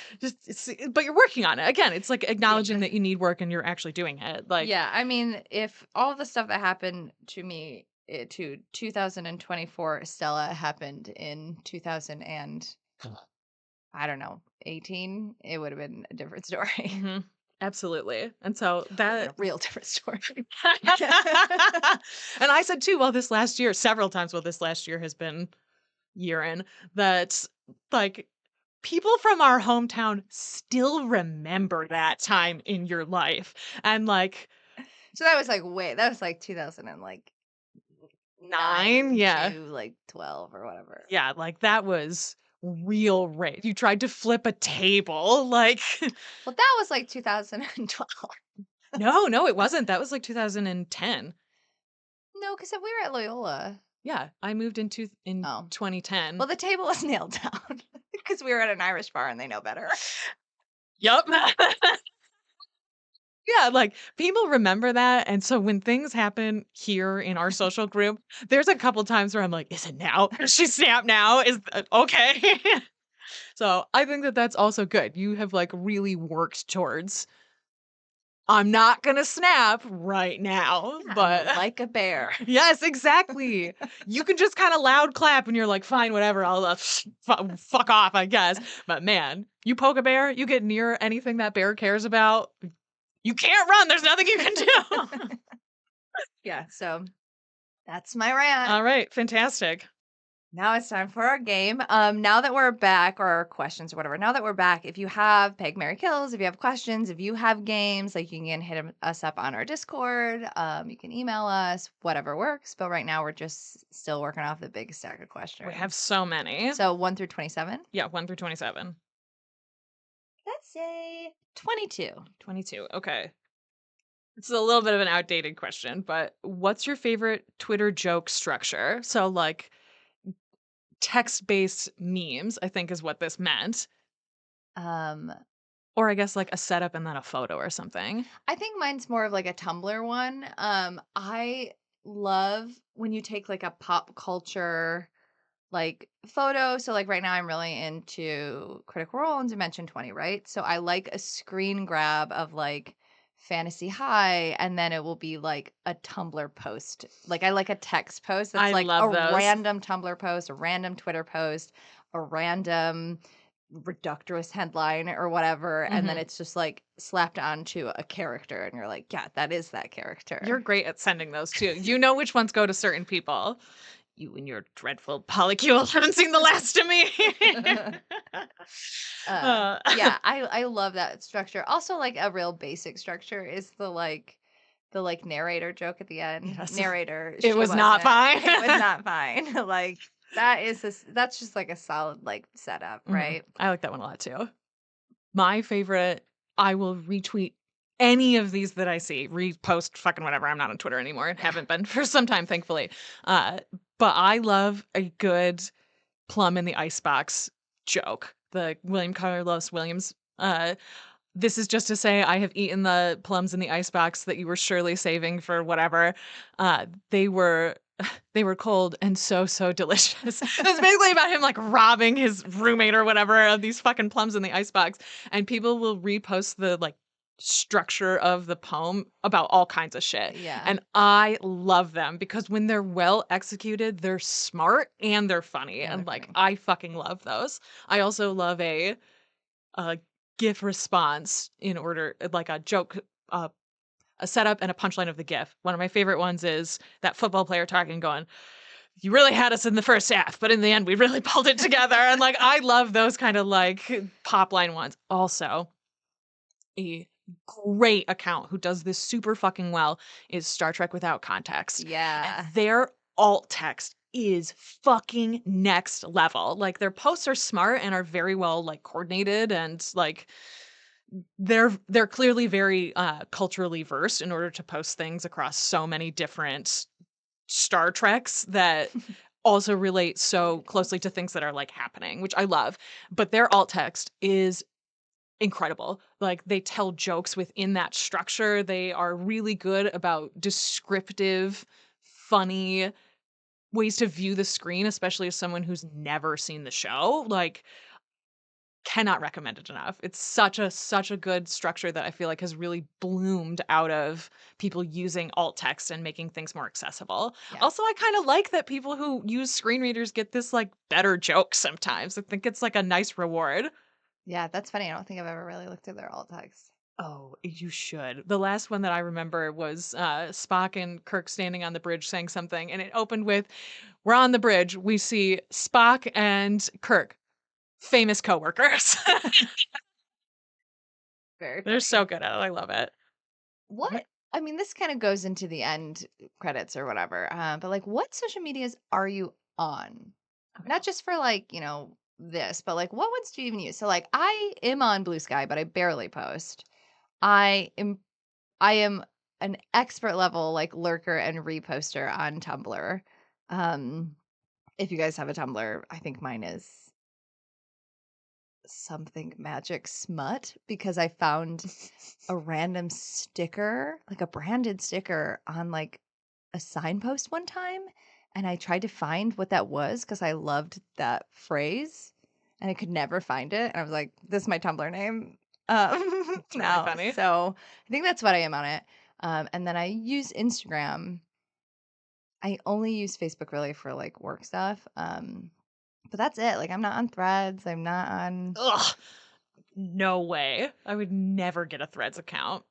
But you're working on it. Again, it's like acknowledging Yeah. that you need work, and you're actually doing it. Like, Yeah, I mean, if all the stuff that happened to me to 2024 Stella happened in 2000 and I don't know, 18, it would have been a different story. mhm, absolutely. And so Would have been that a real different story. and I said too, well, this last year, several times, well, this last year has been urine, that like people from our hometown still remember that time in your life. And like So that was like that was like 2000 and like nine, 9 yeah. to like 12 or whatever. Yeah, like that was real rage. You tried to flip a table. Like Well, that was like 2012. no, it wasn't. That was like 2010. No, because we were at Loyola. Yeah, I moved in Oh. 2010. Well, the table was nailed down because we were at an Irish bar and they know better. Yup. Yeah, like, people remember that, and so when things happen here in our social group, there's a couple times where I'm like, "Is it now? Does she snap now? Is okay." So, I think that that's also good. You have, like, really worked towards, "I'm not gonna snap right now," Yeah, but I'm like a bear. yes, exactly. You can just kinda loud clap and you're like, "Fine, whatever, I'll, fuck off, I guess." But man, you poke a bear, you get near anything that bear cares about, you can't run, there's nothing you can do. Yeah, so that's my rant. All right, fantastic. Now it's time for our game. Now that we're back, or our questions or whatever, now that we're back, if you have Peg Mary Kills, if you have questions, if you have games, like you can us up on our Discord. You can email us, whatever works. But right now we're just still working off the big stack of We have questions. so many. So 1 through 27. Yeah, 1 through 27. Let's say 22. 22. Okay. It's a little bit of an outdated question, but what's your favorite Twitter joke structure? So, like, text-based memes, I think is what this meant. Um, Or I guess like a setup and then a photo or something. I think mine's more of like a Tumblr one. I love when you take like a pop culture like photo. So like right now I'm really into Critical Role and Dimension 20, right? So I like a screen grab of like Fantasy High and then it will be like a Tumblr post. Like I like a text post that's I like a love those. random Tumblr post, a random Twitter post, a random reductress headline or whatever, and then Mhm. it's just like slapped onto a character and you're like, yeah, that is that You're character. great at sending those too. You know which ones go to certain people. You and your dreadful polycule haven't seen the last of me. uh, Yeah, I love that structure. Also, like a real basic structure is the like narrator joke at the end. yes. Narrator, It she was not wasn't. fine. It was not fine. Like that's just like a solid like setup, Mhm. right? I like that one a lot too. My favorite, I will retweet any of these that I see, repost fucking whatever. I'm not on Twitter anymore. Yeah. Haven't been for some time, thankfully. Uh, but I love a good plum in the icebox joke. The William Carlos Williams. This is just to say I have eaten the plums in the icebox that you were surely saving for whatever. They were they were cold and so delicious. It's basically about him like robbing his roommate or whatever of these fucking plums in the icebox, and people will repost the like structure of the poem about all kinds of shit. Yeah. And I love them because when they're well executed, they're smart and they're funny. Yeah, they're And like funny. I fucking love those. I also love a GIF response in order, like a joke, a setup and a punchline of the GIF. One of my favorite ones is that football player talking, going, "You really had us in the first half, but in the end, we really pulled it together." And like, I love those kind of like pop line ones. Also, a great account who does this super fucking well is Star Trek Without Context. And Yeah. their alt text is fucking next level. Like, their posts are smart and are very well, like, coordinated and, like, they're clearly very, culturally versed in order to post things across so many different Star Treks that also relate so closely to Ridiculous. things that are, like, happening, which I love. But their alt text is incredible. Like, they tell jokes within that structure. They are really good about descriptive, funny ways to view the screen, especially as someone who's never seen the show. Like, cannot recommend it enough. It's such a good structure that I feel like has really bloomed out of people using alt text and making things more accessible. Yeah. Also, I kind of like that people who use screen readers get this like better joke sometimes. I think it's like a nice reward. Yeah, that's funny. I don't think I've ever really looked at their alt text. Oh, you should. The last one that I remember was Spock and Kirk standing on the bridge saying something, and it opened with, "We're on the bridge. We see Spock and Kirk, famous coworkers." Very They're funny. so good at it. I love it. What I mean, this kind of goes into the end credits or whatever. But like, what social medias are you on? Okay. Not just for like, this, but like, what ones do you even use? So like, I am on Blue Sky, but I barely post. I am, I am an expert level like lurker and reposter on Tumblr. Um, if you guys have a Tumblr, I think mine is something magic smut because I found a random sticker, like a branded sticker on like a signpost one time, and I tried to find what that was because I loved that phrase, and I could never find it. And I was like, "This is my Tumblr name It's really now." funny. So I think that's what I am on it. And then I use Instagram. I only use Facebook really for like work stuff. But that's it. Like I'm not on Threads. I'm not on. Ugh, no way. I would never get a Threads account.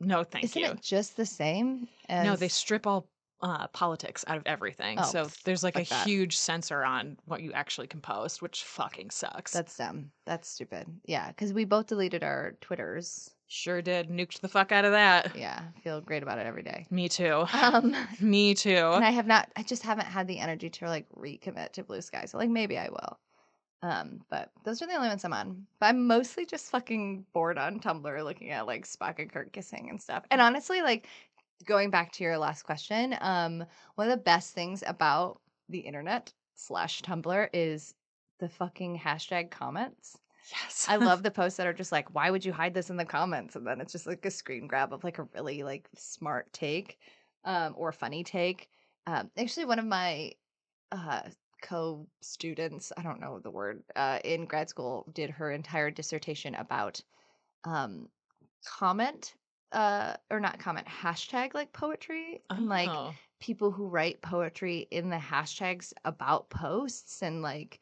No, thank Isn't you. it just the same No, they as? strip all politics out of everything. Oh, So there's like a fuck that. huge censor on what you actually can post, which fucking sucks. That's dumb. That's stupid. Yeah, because we both deleted our Twitters. Sure did. Nuked the fuck out of that. Yeah, feel great about it every day. Me too. Um, Me and too. I just haven't had the energy to like recommit to Blue Sky. So like maybe I will. But those are the only ones I'm on. But I'm mostly just fucking bored on Tumblr looking at like Spock and Kirk kissing and stuff. And honestly, like going back to your last question, one of the best things about the internet slash Tumblr is the fucking hashtag comments. Yes. I love the posts that are just like, "Why would you hide this in the comments?" And then it's just like a screen grab of like a really like smart take, or funny take. Actually, one of my uh, co-students, I don't know the word, in grad school, did her entire dissertation about um, comment, or not comment, hashtag like poetry and like Oh, people who write poetry in the hashtags about posts and like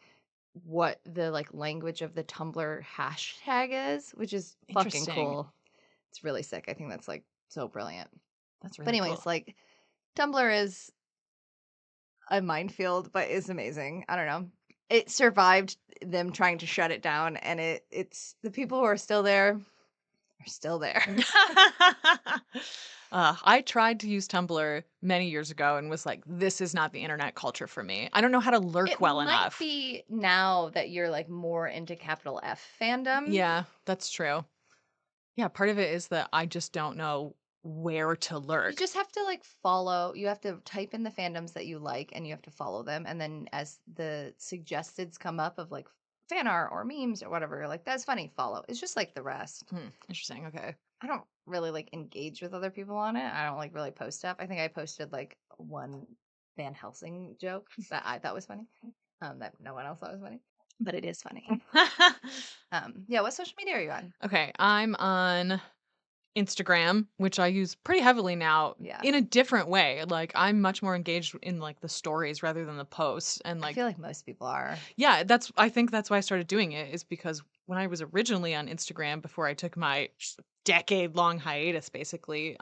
what the like language of the Tumblr hashtag is, which is fucking interesting. cool. It's really sick. I think that's like so brilliant. That's But really anyways, cool. like Tumblr is a minefield, but is amazing. I don't know. It survived them trying to shut it down, and it's the people who are still there are still there. I tried to use Tumblr many years ago and was like, this is not the internet culture for me. I don't know how to lurk It well might enough. be now that you're like more into capital F fandom. Yeah, that's true. Yeah, part of it is that I just don't know where to You lurk. just have to like follow, you have to type in the fandoms that you like and you have to follow them. And then as the suggesteds come up of like fan art or memes or whatever, you're like, that's funny, follow. It's just like the rest. Hmm, interesting. Okay. I don't really like engage with other people on it. I don't like really post stuff. I think I posted like one Van Helsing joke that I thought was funny. That no one else thought was funny. But it is funny. Yeah, what social media are you on? Okay, I'm on Instagram, which I use pretty heavily now Yeah. in a different way. Like, I'm much more engaged in like the stories rather than the posts. And I like, feel like most people are. yeah, I think that's why I started doing it is because when I was originally on Instagram before I took my decade long hiatus basically,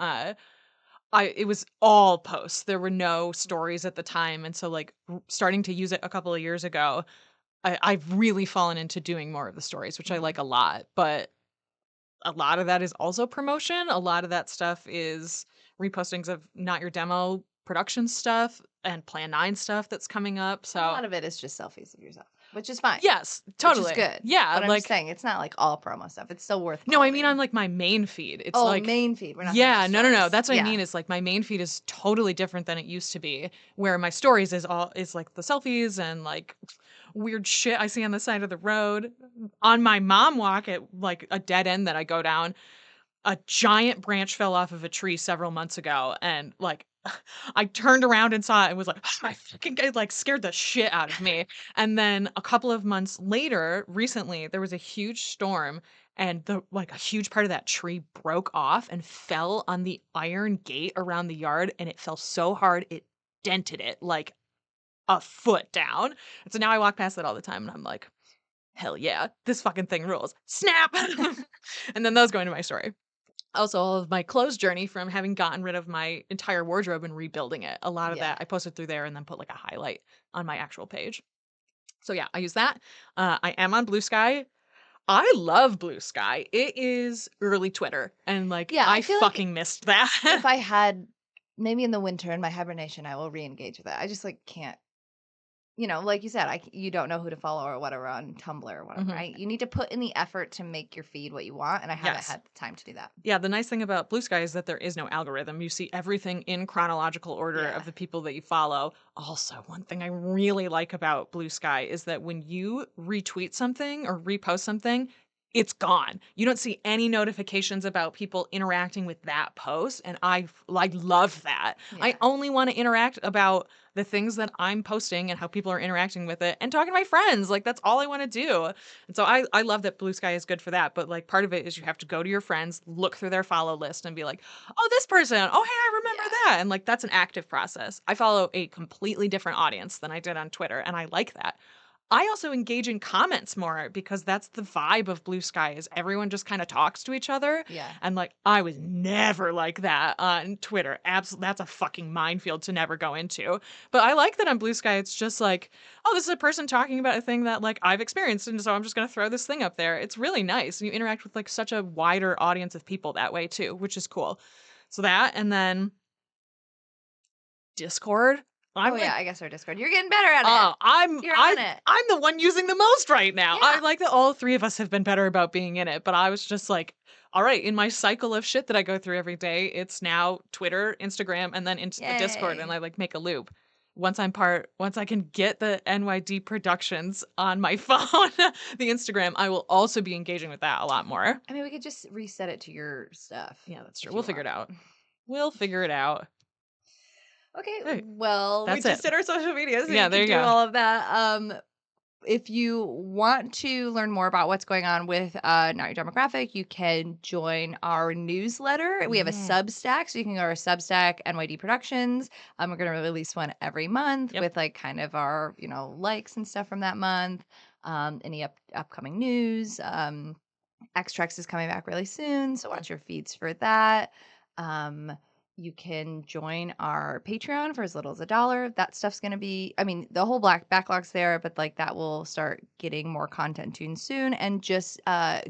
it was all posts. There were no stories at the time. And so like starting to use it a couple of years ago, I've really fallen into doing more of the stories, which I Mhm. like a lot. But a lot of that is also promotion. A lot of that stuff is repostings of not your demo production stuff and Plan 9 stuff that's coming up. A So lot of it is just selfies of yourself, which is fine, yes, which is totally. good. Yeah, But I'm just like saying it's not like all promo stuff. It's still worth no, I mean on following. like my main feed. It's Oh, like main feed. We're not talking about yeah, no. stories. That's what I Yeah. mean is like my main feed is totally different than it used to be. Where my stories is like the selfies and like weird shit I see on the side of the road. On my mom walk at like a dead end that I go down, a giant branch fell off of a tree several months ago and like I turned around and saw it and was like, oh, my fucking guy like scared the shit out of me. And then a couple of months later, recently, there was a huge storm and the like a huge part of that tree broke off and fell on the iron gate around the yard and it fell so hard it dented it like a foot down. And so now I walk past it all the time and I'm like, hell yeah, this fucking thing rules. Snap. And then those go into my story. Also, all of my clothes journey from having gotten rid of my entire wardrobe and rebuilding it. A lot of Yeah. that I posted through there and then put like a highlight on my actual page. So yeah, I use that. I am on Blue Sky. I love Blue Sky. It is early Twitter, and like Yeah. I I feel like fucking missed that. if I had maybe in the winter in my hibernation, I will re-engage with it. I just like can't. Like you said, you don't know who to follow or whatever on Tumblr or whatever, Mhm. right? You need to put in the effort to make your feed what you want, and I haven't Yes. had the time to do that. Yeah, the nice thing about Blue Sky is that there is no algorithm. You see everything in chronological order Yeah. of the people that you follow. Also, one thing I really like about Blue Sky is that when you retweet something or repost something, it's gone. You don't see any notifications about people interacting with that post, and I love that. I Yeah. only want to interact about the things that I'm posting and how people are interacting with it and talking to my friends. Like that's all I want to do. And so I love that Blue Sky is good for that. But like part of it is you have to go to your friends, look through their follow list and be like, oh, this person. Oh, hey, I remember Yeah. that. And like that's an active process. I follow a completely different audience than I did on Twitter. And I like that. I also engage in comments more because that's the vibe of Blue Sky is everyone just kind of talks to each other. Yeah. And like I was never like that on Twitter. Absolutely, that's a fucking minefield to never go into. But I like that on Blue Sky it's just like, oh, this is a person talking about a thing that like I've experienced and so I'm just going to throw this thing up there. It's really nice. And you interact with like such a wider audience of people that way too, which is cool. So that and then Discord. Oh I'm yeah, like I guess our Discord. You're getting better at it. You're on it. I'm the one using the most right now. I Yeah. like that all three of us have been better about being in it, but I was just like, all right, in my cycle of shit that I go through every day, it's now Twitter, Instagram, and then into the Discord, and Yay. I like make a loop. Once I can get the NYD productions on my phone, the Instagram, I will also be engaging with that a lot more. I mean, we could just reset it to your stuff Yeah, that's true. if We'll you figure want. it out. We'll figure it out. Okay, Hey, well, we that's just it. did our social media, so Yeah, you there can you do go. all of that. If you want to learn more about what's going on with Not Your Demographic, you can join our newsletter. We have a Yeah. Substack, so you can go to our Substack, NYD Productions. We're going to release one every month Yep. with like kind of our likes and stuff from that month, any upcoming news. X-Trex is coming back really soon, so Mhm. watch your feeds for that. Um, you can join our Patreon for as little as $1. That stuff's gonna be, I mean, the whole black backlog's there, but like that will start getting more content tuned soon. And just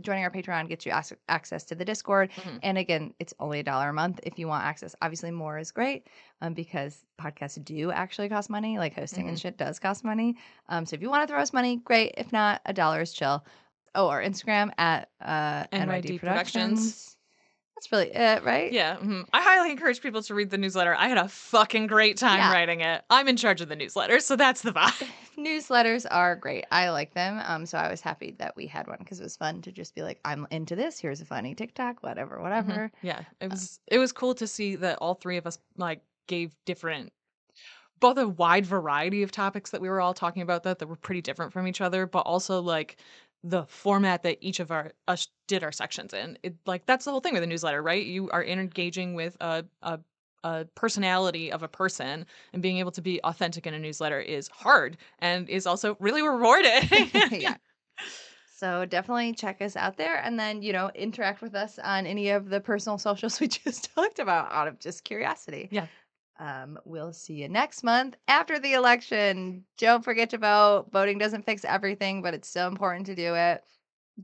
joining our Patreon gets you access to the Discord. Mhm. And again, it's only $1 a month if you want access. Obviously, more is great because podcasts do actually cost money. Like hosting and Mhm. shit does cost money. So if you want to throw us money, great. If not, $1 is chill. Oh, our Instagram at NYD NYD Productions. Productions. That's really it, right? Yeah, I highly encourage people to read the newsletter. I had a fucking great time Yeah. writing it. I'm in charge of the newsletter, so that's the vibe. Newsletters are great. I like them. So I was happy that we had one because it was fun to just be like, I'm into this. Here's a funny TikTok, whatever, whatever. Yeah, it was cool to see that all three of us like gave different both a wide variety of topics that we were all talking about that were pretty different from each other, but also like the format that each of our us did our sections in. It like that's the whole thing with a newsletter, right? You are engaging with a personality of a person and being able to be authentic in a newsletter is hard and is also really rewarding. Yeah. So definitely check us out there and then, interact with us on any of the personal socials we just talked about out of just curiosity. Yeah. We'll see you next month after the election. Don't forget to vote. Voting doesn't fix everything, but it's so important to do it.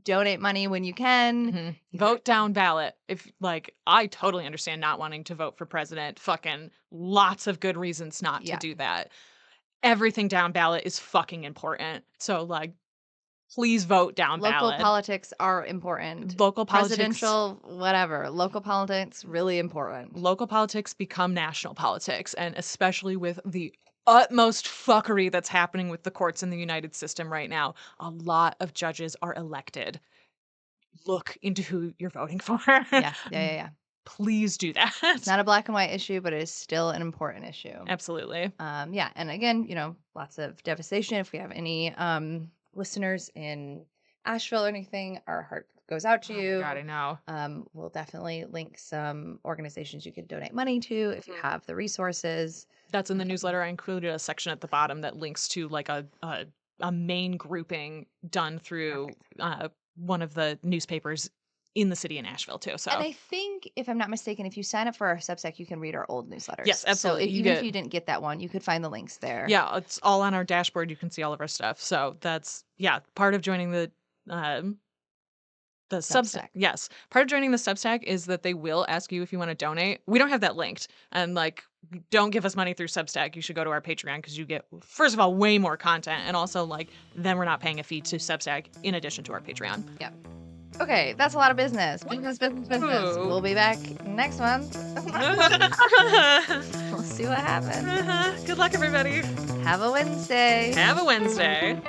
donate money when you can. Mhm. Vote down ballot. If like, I totally understand not wanting to vote for president. Fucking lots of good reasons not to Yeah. do that. Everything down ballot is fucking important. So like, please vote down Local ballot. politics are important. Local politics, Presidential, whatever. Local politics, really important. local politics become national politics, and especially with the utmost fuckery that's happening with the courts in the United system right now, a lot of judges are elected. Look into who you're voting for. Yeah. Please do that. It's not a black and white issue, but it is still an important issue. Absolutely. Yeah, and again, lots of devastation. If we have any listeners in Asheville or anything, our heart goes out to Oh my you. God, I know. We'll definitely link some organizations you can donate money to if you have the resources. That's in the newsletter. I included a section at the bottom that links to like a main grouping done through one of the newspapers in the city in Asheville too. So And I think, if I'm not mistaken, if you sign up for our Substack, you can read our old newsletters. yes, absolutely. So even if you didn't get that one, you could find the links there. Yeah, it's all on our dashboard. You can see all of our stuff. So that's part of joining the Substack. Yes, part of joining the Substack is that they will ask you if you want to donate. We don't have that linked, and like, don't give us money through Substack. You should go to our Patreon because you get, first of all, way more content, and also like, then we're not paying a fee to Substack in addition to our Patreon. Yeah. Okay, that's a lot of business. Business. Ooh. We'll be back next month. We'll see what happens. Good luck, everybody. Have a Wednesday. Have a Wednesday.